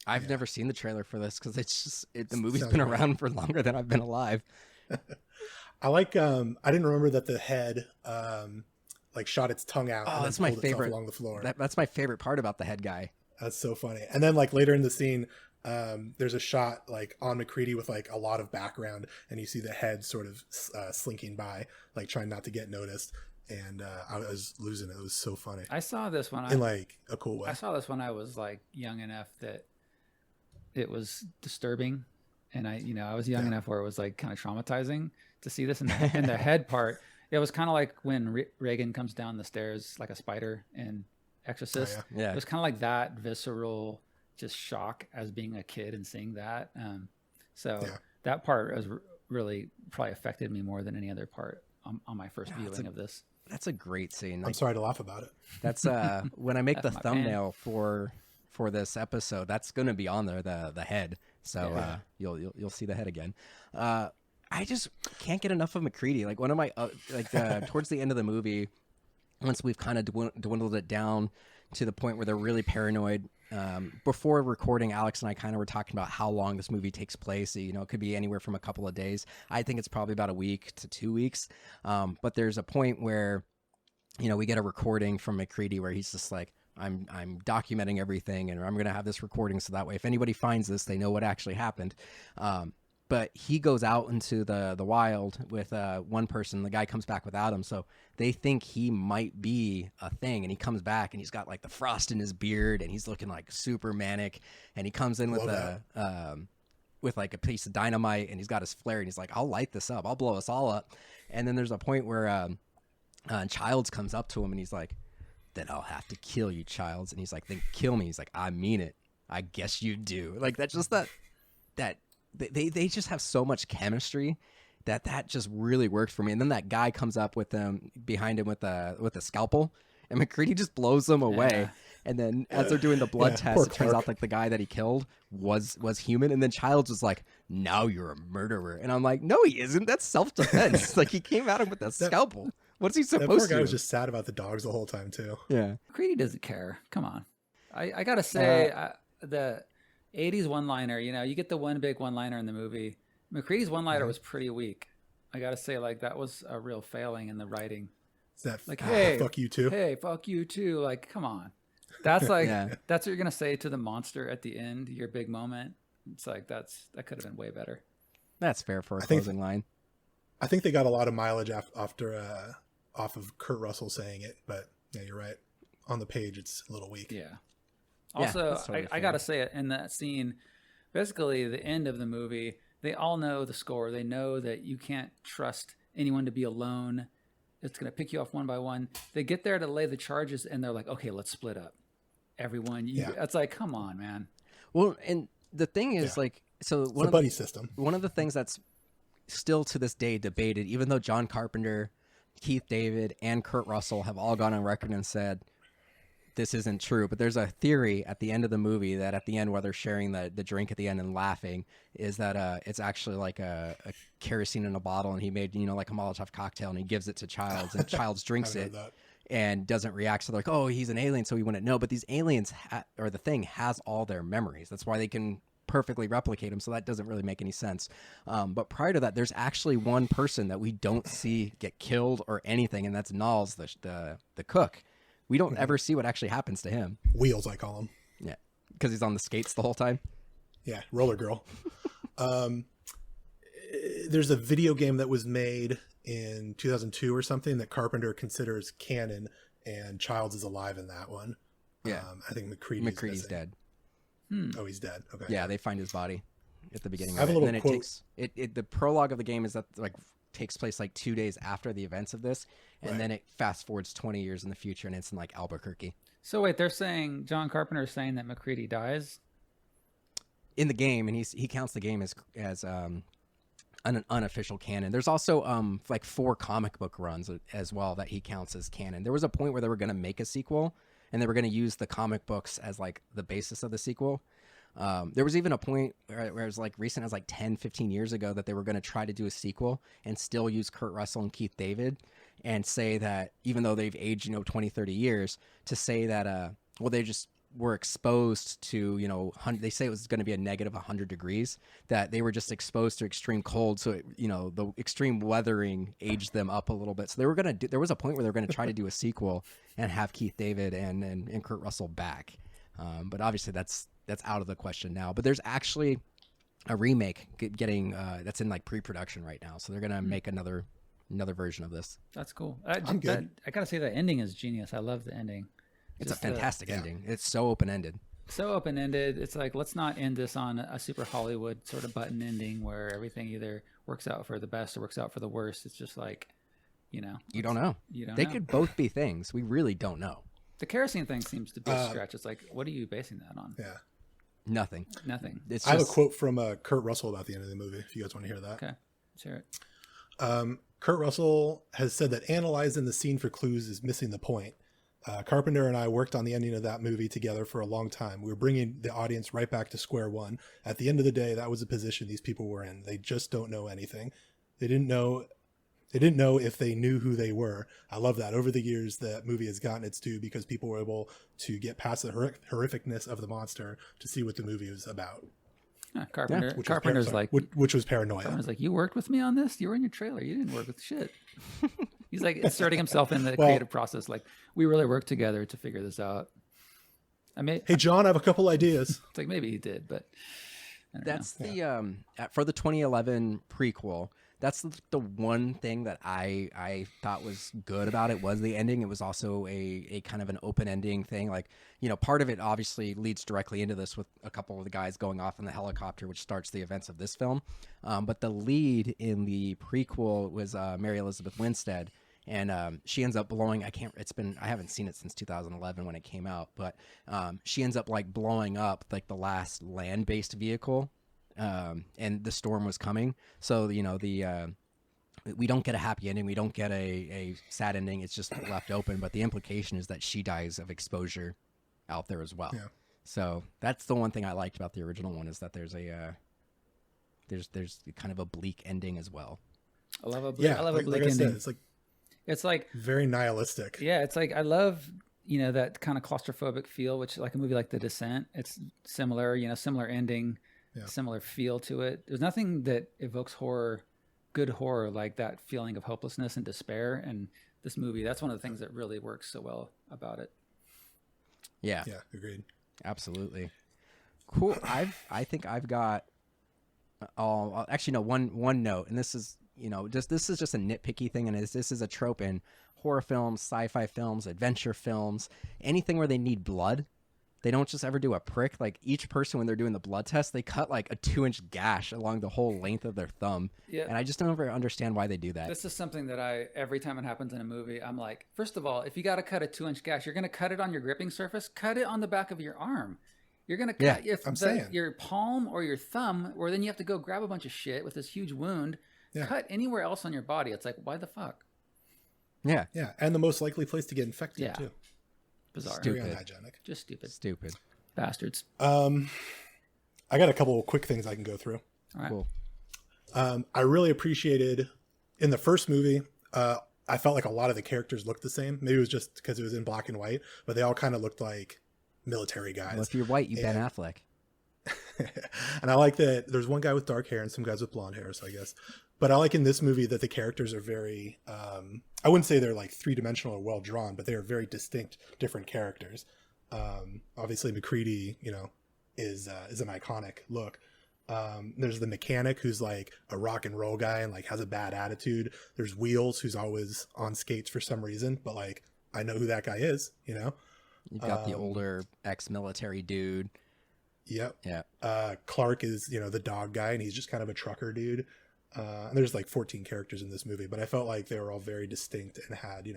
I've never seen the trailer for this because the movie's been around for longer than I've been alive. I like. I didn't remember that the head like shot its tongue out. Oh, and that's then my pulled itself favorite. Along the floor. That's my favorite part about the head guy. That's so funny. And then like later in the scene, there's a shot like on McCready with like a lot of background, and you see the head sort of slinking by, like trying not to get noticed. And I was losing it. It was so funny. I saw this one in like a cool way. I saw this when I was like young enough that it was disturbing, and I was young enough where it was like kind of traumatizing to see this in the head part. It was kind of like when Reagan comes down the stairs like a spider in Exorcist. Yeah. It was kind of like that visceral just shock as being a kid and seeing that. That part has really probably affected me more than any other part on my first viewing of this. That's a great scene. I'm sorry to laugh about it. That's when I make the thumbnail for this episode, that's going to be on there, the head. So you'll see the head again. I just can't get enough of McCready. Like one of my towards the end of the movie, once we've kind of dwindled it down to the point where they're really paranoid. Before recording, Alex and I kind of were talking about how long this movie takes place. It could be anywhere from a couple of days. I think it's probably about a week to 2 weeks. But there's a point where, we get a recording from McCready where he's just like, I'm documenting everything, and I'm going to have this recording so that way if anybody finds this, they know what actually happened. But he goes out into the wild with one person. The guy comes back without him, so they think he might be a thing. And he comes back, and he's got like the frost in his beard, and he's looking like super manic. And he comes in with like a piece of dynamite, and he's got his flare, and he's like, "I'll light this up. I'll blow us all up." And then there's a point where Childs comes up to him, and he's like, "Then I'll have to kill you, Childs." And he's like, "Then kill me." He's like, "I mean it. I guess you do." Like that's just that. They just have so much chemistry that just really works for me. And then that guy comes up with them behind him with a scalpel, and McCready just blows them away. Yeah. And then as they're doing the blood test, it turns out like the guy that he killed was human. And then Childs was like, "Now you're a murderer." And I'm like, "No, he isn't. That's self-defense." Like he came at him with a scalpel. What's he supposed to do? That poor guy was just sad about the dogs the whole time too. Yeah. McCready doesn't care. Come on. I gotta say the 80s one-liner, you get the one big one-liner in the movie. McCready's one-liner was pretty weak. I gotta say, like, that was a real failing in the writing. Is that like, hey, fuck you too? Hey, fuck you too. Like, come on. That's like, that's what you're gonna say to the monster at the end, your big moment. It's like, that could have been way better. That's fair for a closing line. I think they got a lot of mileage off of Kurt Russell saying it, but yeah, you're right. On the page, it's a little weak. Yeah. Also, totally I got to say it in that scene, basically the end of the movie, they all know the score. They know that you can't trust anyone to be alone. It's going to pick you off one by one. They get there to lay the charges, and they're like, okay, let's split up. everyone. Yeah. It's like, come on, man. Well, and the thing is, Yeah. like, so It's a buddy system. one of the things that's still to this day debated, even though John Carpenter, Keith David, and Kurt Russell have all gone on record and said this isn't true, but there's a theory at the end of the movie that at the end, where they're sharing the drink at the end and laughing, is that it's actually like a kerosene in a bottle, and he made, you know, like a Molotov cocktail, and he gives it to Childs, and Childs drinks I've it heard that. and doesn't react. So they're like, oh, he's an alien, so he wouldn't know. But these aliens, or the thing, has all their memories. That's why they can perfectly replicate them. So that doesn't really make any sense. But prior to that, there's actually one person that we don't see get killed or anything, and that's Knowles, the cook. We don't ever see what actually happens to him. Wheels, I call him. Yeah, because he's on the skates the whole time. Yeah, Roller Girl. There's a video game that was made in 2002 or something that Carpenter considers canon, and Childs is alive in that one. Yeah. I think McCready's McCready's missing. dead. Oh, he's dead. Okay. Yeah, they find his body at the beginning I have of a it. little And then quote. it takes the prologue of the game is that like takes place like 2 days after the events of this, and Right. then it fast forwards 20 years in the future, and it's in like Albuquerque. So wait, they're saying John Carpenter is saying that McCready dies. In the game, and he counts the game as an unofficial canon. There's also like 4 comic book runs as well that he counts as canon. There was a point where they were going to make a sequel, and they were going to use the comic books as like the basis of the sequel. There was even a point where it was like recent as like 10, 15 years ago that they were going to try to do a sequel and still use Kurt Russell and Keith David, and say that even though they've aged, 20, 30 years, to say that, well, they just were exposed to, they say it was going to be a negative 100 degrees, that they were just exposed to extreme cold. So, the extreme weathering aged them up a little bit. So there was a point where they were going to try to do a sequel and have Keith David and Kurt Russell back. But obviously that's out of the question now. But there's actually a remake getting that's in like pre-production right now. So they're going to make another version of this. That's cool. I'm good. I gotta say, the ending is genius. I love the ending. It's a Just fantastic ending. It's so open-ended. so open-ended. It's like, let's not end this on a super Hollywood sort of button ending where everything either works out for the best or works out for the worst. It's just like, You don't know. You don't They know. could both be things. We really don't know. The kerosene thing seems to be a stretch. It's like, what are you basing that on? Yeah. Nothing. Nothing. It's I have a just quote from Kurt Russell about the end of the movie, if you guys want to hear that. Okay, let's hear it. Kurt Russell has said that analyzing the scene for clues is missing the point. Carpenter and I worked on the ending of that movie together for a long time. We were bringing the audience right back to square one. At the end of the day, that was the position these people were in. They just don't know anything. They didn't know if they knew who they were. I love that. Over the years, that movie has gotten its due because people were able to get past the horrificness of the monster to see what the movie was about. Carpenter. Which was Carpenter's like, which was paranoia. Carpenter's like, you worked with me on this. You were in your trailer. You didn't work with shit. He's like inserting himself in the Well- creative process. Like, we really worked together to figure this out. I mean, Hey, John, I have a couple ideas. it's like maybe he did, but I don't that's know. the for the 2011 prequel. That's the one thing that I thought was good about it was the ending. It was also a kind of an open ending thing. Like, part of it obviously leads directly into this with a couple of the guys going off in the helicopter, which starts the events of this film. But the lead in the prequel was Mary Elizabeth Winstead. And she ends up blowing. I haven't seen it since 2011 when it came out, but she ends up like blowing up like the last land-based vehicle. And the storm was coming. So, we don't get a happy ending. We don't get a sad ending. It's just left open. But the implication is that she dies of exposure out there as well. Yeah. So that's the one thing I liked about the original one is that there's there's kind of a bleak ending as well. I love a Yeah, I love a like bleak I ending. said, It's like very nihilistic. yeah, it's like I love that kind of claustrophobic feel, which like a movie like The Descent. It's similar, similar ending, Yeah. similar feel to it. There's nothing that evokes good horror like that feeling of hopelessness and despair. And this movie, that's one of the things that really works so well about it. Yeah, Yeah, agreed. absolutely. Cool. I think I've got actually no one note, and this is this is just a nitpicky thing, and this is a trope in horror films, sci-fi films, adventure films, anything where they need blood. they don't just ever do a prick. Like each person, when they're doing the blood test, they cut like a 2-inch gash along the whole length of their thumb. Yeah. And I just don't ever understand why they do that. This is something that every time it happens in a movie, I'm like, first of all, if you got to cut a 2-inch gash, you're going to cut it on your gripping surface, cut it on the back of your arm. You're going to cut your palm or your thumb, or then you have to go grab a bunch of shit with this huge wound. Yeah. Cut anywhere else on your body. It's like, why the fuck? Yeah. Yeah. And the most likely place to get infected, too. Bizarre. Stupid. Very unhygienic. Just stupid. Stupid. Bastards. I got a couple of quick things I can go through. All right. Cool. I really appreciated in the first movie, I felt like a lot of the characters looked the same. Maybe it was just because it was in black and white, but they all kind of looked like military guys. Well, if you're white, you Ben Affleck. And I like that there's one guy with dark hair and some guys with blonde hair, so I guess. But I like in this movie that the characters are very, I wouldn't say they're like three-dimensional or well-drawn, but they are very distinct, different characters. Obviously, McCready, is an iconic look. There's the mechanic who's like a rock and roll guy and like has a bad attitude. There's Wheels, who's always on skates for some reason, but like I know who that guy is, You've got the older ex-military dude. Yep. Yeah. Clark is, the dog guy, and he's just kind of a trucker dude. And there's like 14 characters in this movie, but I felt like they were all very distinct and had,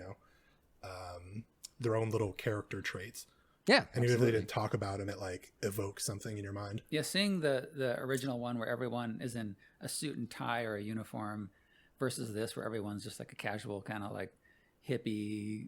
their own little character traits. Yeah. And even if they didn't talk about them, it like evokes something in your mind. Yeah. Seeing the original one where everyone is in a suit and tie or a uniform versus this where everyone's just like a casual kind of like hippie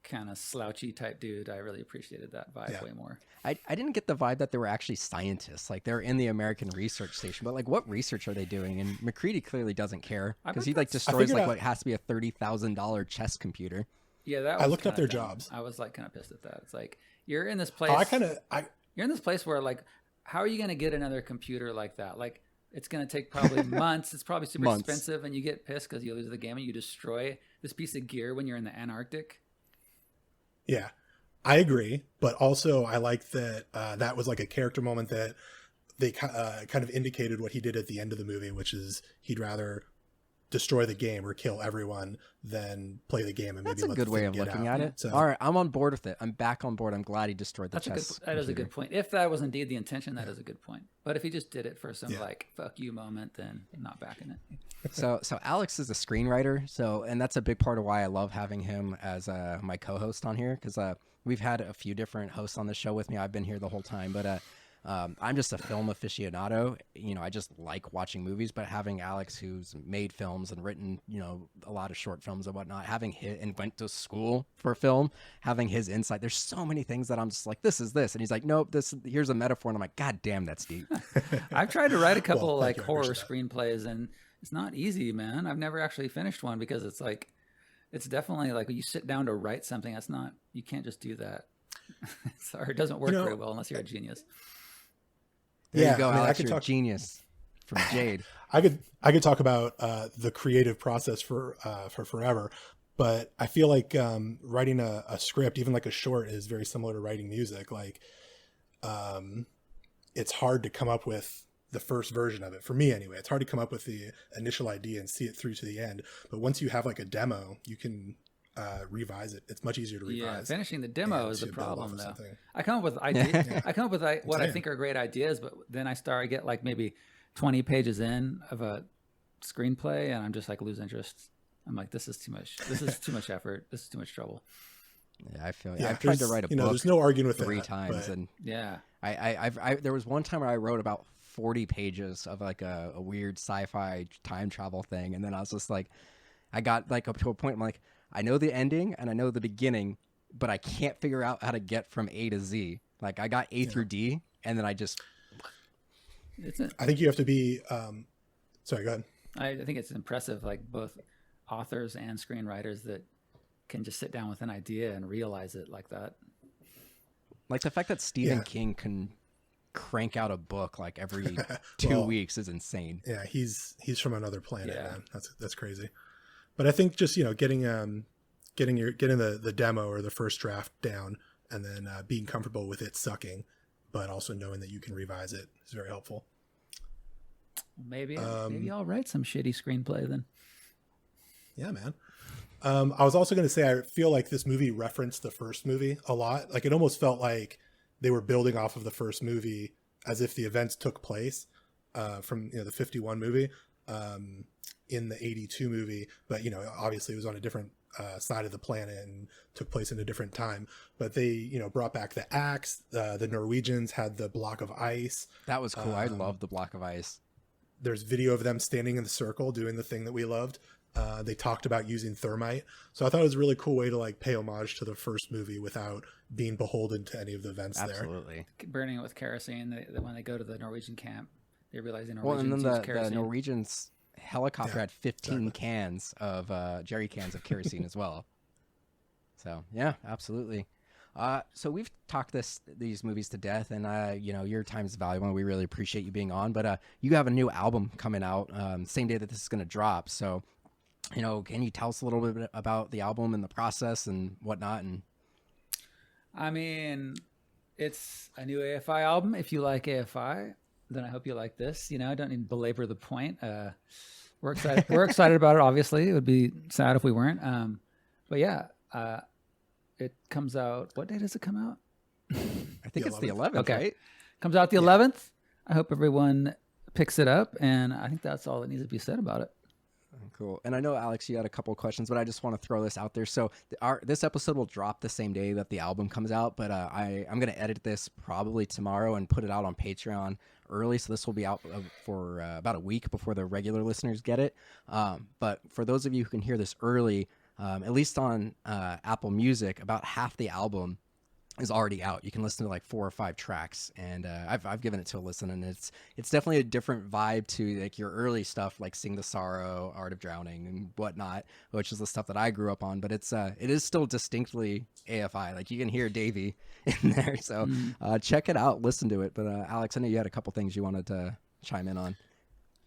kind of slouchy type dude, I really appreciated that vibe way more. I didn't get the vibe that they were actually scientists. Like they're in the American research station, but like what research are they doing? And McCready clearly doesn't care because he like destroys like what has to be a $30,000 chess computer. Yeah, that was I looked up their dumb. jobs. I was like kind of pissed at that. It's like you're in this place. You're in this place where like, how are you going to get another computer like that? Like it's going to take probably months. It's probably super expensive, and you get pissed because you lose the game and you destroy this piece of gear when you're in the Antarctic. Yeah, I agree. But also I like that that was like a character moment that they kind of indicated what he did at the end of the movie, which is he'd rather destroy the game or kill everyone than play the game. And that's maybe a good way of looking at it. So, all right, I'm on board with it. I'm back on board. I'm glad he destroyed the chess. That is a good point. If that was indeed the intention, that is a good point. But if he just did it for some like fuck you moment, then I'm not backing it. So Alex is a screenwriter. And that's a big part of why I love having him as my co-host on here, because we've had a few different hosts on the show with me. I've been here the whole time, but I'm just a film aficionado. I just like watching movies, but having Alex, who's made films and written, a lot of short films and whatnot, and went to school for film, having his insight. There's so many things that I'm just like, this is this. And he's like, nope, here's a metaphor. And I'm like, God damn, that's deep. I've tried to write a couple like horror screenplays, and it's not easy, man. I've never actually finished one because it's like, it's definitely like when you sit down to write something, you can't just do that. Sorry, it doesn't work very well unless you're a genius. There you go, Alex, you're a genius from Jade. I could talk about the creative process for forever, but I feel like writing a script, even like a short, is very similar to writing music. Like, it's hard to come up with the first version of it. For me, anyway, it's hard to come up with the initial idea and see it through to the end. But once you have like a demo, you can revise it. It's much easier to revise. Yeah, finishing the demo is the problem, though. Something. I come up with ideas. I come up with what I think are great ideas, but then I get like maybe 20 pages in of a screenplay, and I'm just like lose interest. I'm like, this is too much. This is too much effort. This is too much trouble. Yeah, I feel. I've tried to write a book. There's no arguing with 3 times, and yeah, I there was one time where I wrote about 40 pages of like a weird sci-fi time travel thing, and then I was just like, I got like up to a point. I'm like, I know the ending and I know the beginning, but I can't figure out how to get from A to Z. Like I got A through D, and then I just. I think you have to be. Sorry, go ahead. I think it's impressive, like both authors and screenwriters that can just sit down with an idea and realize it like that. Like the fact that Stephen King can crank out a book like every 2 weeks is insane. Yeah, he's from another planet, man. That's crazy. But I think just getting the demo or the first draft down, and then being comfortable with it sucking, but also knowing that you can revise it is very helpful. Maybe I'll write some shitty screenplay then. Yeah, man. I was also going to say I feel like this movie referenced the first movie a lot. Like it almost felt like they were building off of the first movie as if the events took place from the 51 movie in the 82 movie, but obviously it was on a different side of the planet and took place in a different time. But they brought back the axe. The Norwegians had the block of ice. That was cool. I love the block of ice. There's video of them standing in the circle doing the thing that we loved. They talked about using thermite, so I thought it was a really cool way to like pay homage to the first movie without being beholden to any of the events. Absolutely. Burning it with kerosene. When they go to the Norwegian camp, they realize the Well, Norwegians and then use kerosene. the Norwegians helicopter had 15 cans of jerry cans of kerosene as well. So yeah, absolutely. So we've talked these movies to death, and your time is valuable, and we really appreciate you being on. But you have a new album coming out same day that this is going to drop. So can you tell us a little bit about the album and the process and whatnot? And I mean, it's a new AFI album. If you like AFI, then I hope you like this. I don't need to belabor the point. We're excited. We're excited about it. Obviously, it would be sad if we weren't. But yeah, it comes out. What day does it come out? I think it's the 11th, okay. Right? Comes out the 11th. I hope everyone picks it up, and I think that's all that needs to be said about it. Cool. And I know, Alex, you had a couple of questions, but I just want to throw this out there. So this episode will drop the same day that the album comes out, but I'm going to edit this probably tomorrow and put it out on Patreon early. So this will be out for about a week before the regular listeners get it. But for those of you who can hear this early, at least on Apple Music, about half the album is already out. You can listen to like 4 or 5 tracks, and I've given it to a listen, and it's definitely a different vibe to like your early stuff, like Sing the Sorrow, Art of Drowning, and whatnot, which is the stuff that I grew up on. But it is still distinctly AFI. Like you can hear Davey in there, so check it out, listen to it. But Alex, I know you had a couple things you wanted to chime in on.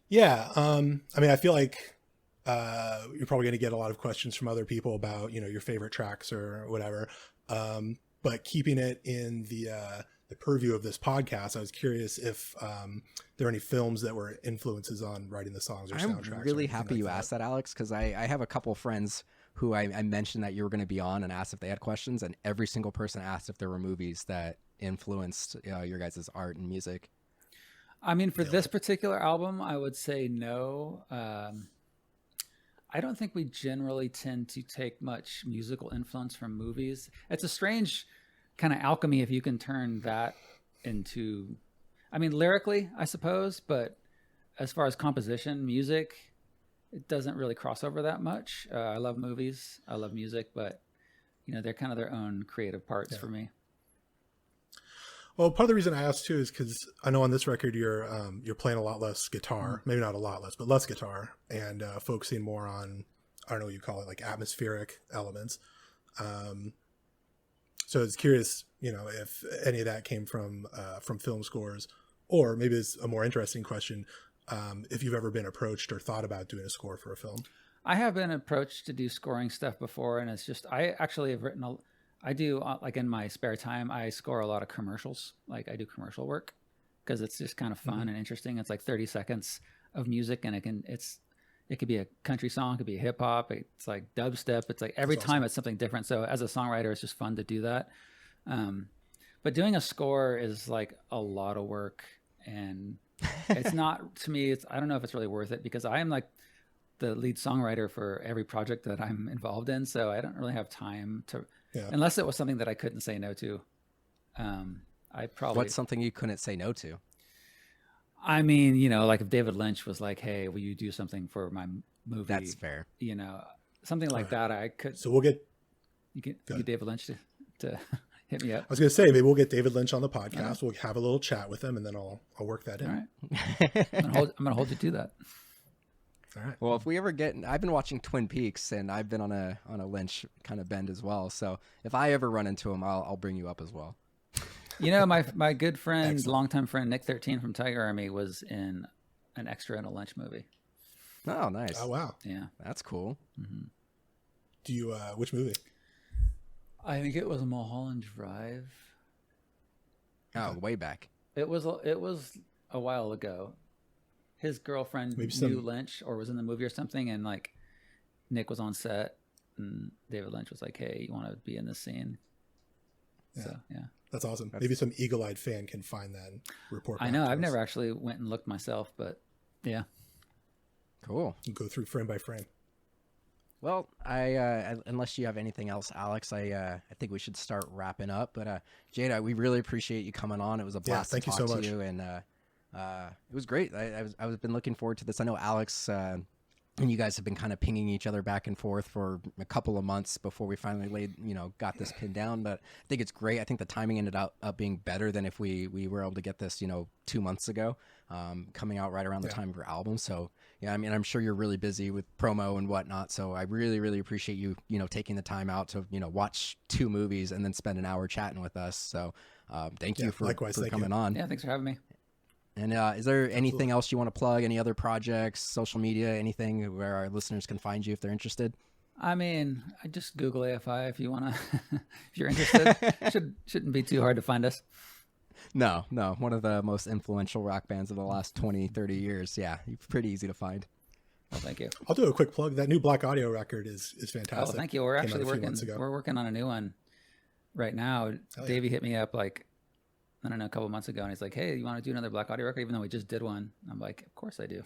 Yeah, I mean, I feel like you're probably going to get a lot of questions from other people about your favorite tracks or whatever. But keeping it in the purview of this podcast, I was curious if there are any films that were influences on writing the songs or soundtracks. I'm really happy you asked that, Alex, because I have a couple of friends who I mentioned that you were going to be on and asked if they had questions, and every single person asked if there were movies that influenced your guys' art and music. I mean, for this particular album, I would say no. I don't think we generally tend to take much musical influence from movies. It's a strange kind of alchemy if you can turn that into, I mean, lyrically, I suppose, but as far as composition, music, it doesn't really cross over that much. I love movies, I love music, but they're kind of their own creative parts for me. Well, part of the reason I asked too is because I know on this record you're playing a lot less guitar, maybe not a lot less, but less guitar, and focusing more on, I don't know what you call it, like atmospheric elements. So I was curious, if any of that came from film scores, or maybe it's a more interesting question, if you've ever been approached or thought about doing a score for a film. I have been approached to do scoring stuff before, and it's just I actually have written I do, like in my spare time, I score a lot of commercials. Like I do commercial work because it's just kind of fun and interesting. It's like 30 seconds of music, and it could be a country song, it could be hip hop. It's like dubstep. It's like every time it's something different. So as a songwriter, it's just fun to do that. But doing a score is like a lot of work, and it's not, to me, I don't know if it's really worth it because I am like the lead songwriter for every project that I'm involved in. So I don't really have time to, unless it was something that I couldn't say no to. What's something you couldn't say no to? I mean, like if David Lynch was like, "Hey, will you do something for my movie?" That's fair. Something like that. I could. So we'll get David Lynch to hit me up. I was going to say maybe we'll get David Lynch on the podcast. Right. We'll have a little chat with him, and then I'll work that in. All right. I'm gonna hold you to that. All right. Well, if we ever I've been watching Twin Peaks, and I've been on a Lynch kind of bend as well. So if I ever run into him, I'll bring you up as well. My good friend, longtime friend Nick 13 from Tiger Army was in an extra in a Lynch movie. Oh, nice. Oh, wow. Yeah, that's cool. Mm-hmm. Do you which movie? I think it was Mulholland Drive. Oh, way back. It was a while ago. His girlfriend knew Lynch or was in the movie or something, and like Nick was on set, and David Lynch was like, "Hey, you want to be in this scene?" So yeah, that's awesome. Maybe some eagle-eyed fan can find that and report back I know. to I've us. never actually went and looked myself, but yeah. Cool. And go through frame by frame. Well, unless you have anything else, Alex, I think we should start wrapping up. But Jada, we really appreciate you coming on. It was a blast thank to you talk so to much. you, and it was great. I've been looking forward to this. I know Alex and you guys have been kind of pinging each other back and forth for a couple of months before we finally got this pinned down. But I think it's great. I think the timing ended up being better than if we were able to get this 2 months ago, coming out right around the time of your album. So yeah, I mean, I'm sure you're really busy with promo and whatnot. So I really, really appreciate you taking the time out to watch 2 movies and then spend an hour chatting with us. So thank you for coming on. Yeah, thanks for having me. And is there anything else you want to plug? Any other projects, social media, anything where our listeners can find you if they're interested? I mean, I just Google AFI if you want to, if you're interested. Shouldn't be too hard to find us. No. One of the most influential rock bands of the last 20, 30 years. Yeah, pretty easy to find. Well, thank you. I'll do a quick plug. That new Blaqk audio record is fantastic. Oh, thank you. We're Came out actually a few months ago. We're working on a new one right now. Davey hit me up like, I don't know, a couple months ago, and he's like, "Hey, you want to do another Blaqk audio record?" Even though we just did one, I'm like, "Of course I do."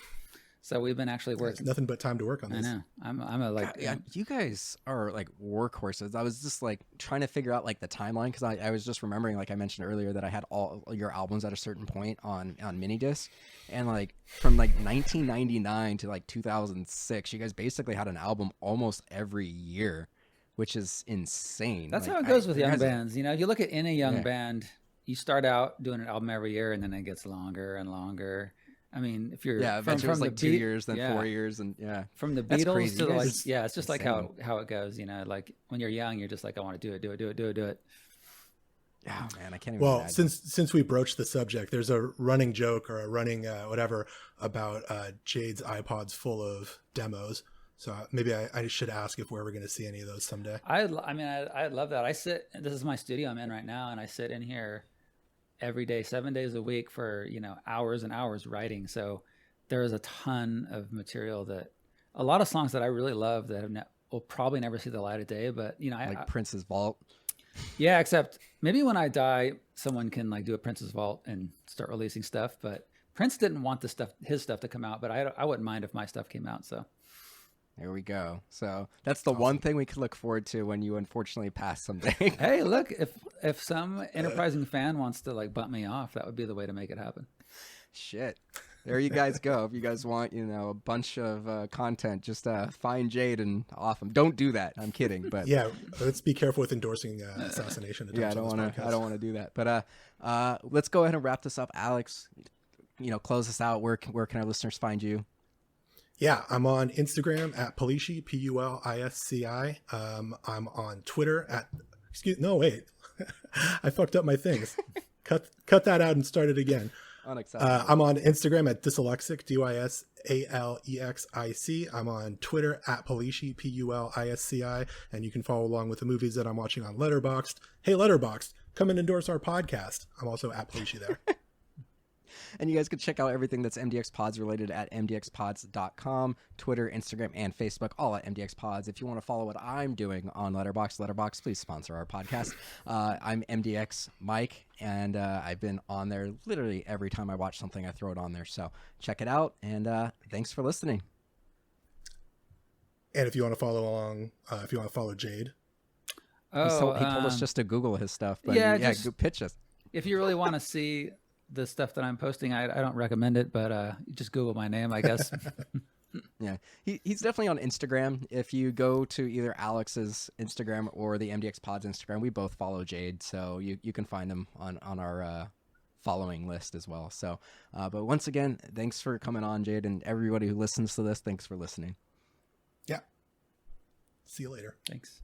So we've been actually working. Nothing but time to work on this. I know. I'm a like. God, yeah, you guys are like workhorses. I was just like trying to figure out like the timeline because I was just remembering, like I mentioned earlier, that I had all your albums at a certain point on minidisc, and like from like 1999 to like 2006, you guys basically had an album almost every year, which is insane. That's like, how it goes with young bands. If you look at any young band, you start out doing an album every year, and then it gets longer and longer. I mean, if you're eventually it was like 2 years, then 4 years, and from the That's Beatles crazy. to You like guys- it's just like insane. how it goes. Like when you're young, you're just like, I want to do it. Oh man, I can't even. Well, imagine. since we broached the subject, there's a running joke or a running whatever about Jade's iPods full of demos. So maybe I should ask if we're ever going to see any of those someday. I love that. This is my studio I'm in right now, and I sit in here every day, 7 days a week for hours and hours writing. So there is a ton of material, that a lot of songs that I really love that will probably never see the light of day. But like Prince's Vault. Yeah, except maybe when I die, someone can like do a Prince's Vault and start releasing stuff. But Prince didn't want his stuff to come out, but I wouldn't mind if my stuff came out. So there we go. So that's the one thing we could look forward to when you unfortunately pass someday. hey, look, if some enterprising fan wants to like bump me off, that would be the way to make it happen. Shit. There you guys go. If you guys want, a bunch of content, just find Jade and off him. Don't do that. I'm kidding, but Yeah, let's be careful with endorsing assassination attempts. yeah, I don't want to do that. But let's go ahead and wrap this up. Alex, close us out. Where can our listeners find you? Yeah, I'm on Instagram at Pulisci, Pulisci. I'm on Twitter at I fucked up my things. Cut that out and start it again. Unacceptable. I'm on Instagram at Dysalexic, Dysalexxic. I'm on Twitter at Pulisci, Pulisci, and you can follow along with the movies that I'm watching on Letterboxd. Hey, Letterboxd, come and endorse our podcast. I'm also at Pulisci there. And you guys can check out everything that's MDXpods related at MDXpods.com, Twitter, Instagram, and Facebook, all at MDXpods. If you want to follow what I'm doing on Letterboxd, please sponsor our podcast. I'm MDX Mike, and I've been on there literally every time I watch something, I throw it on there. So check it out, and thanks for listening. And if you want to follow along, if you want to follow Jade. He told us just to Google his stuff, but go pitch us. If you really want to see the stuff that I'm posting, I don't recommend it, but just Google my name, I guess. Yeah, he's definitely on Instagram. If you go to either Alex's Instagram or the MDXpods Instagram, we both follow Jade, so you can find him on our following list as well. So, but once again, thanks for coming on, Jade, and everybody who listens to this, thanks for listening. Yeah. See you later. Thanks.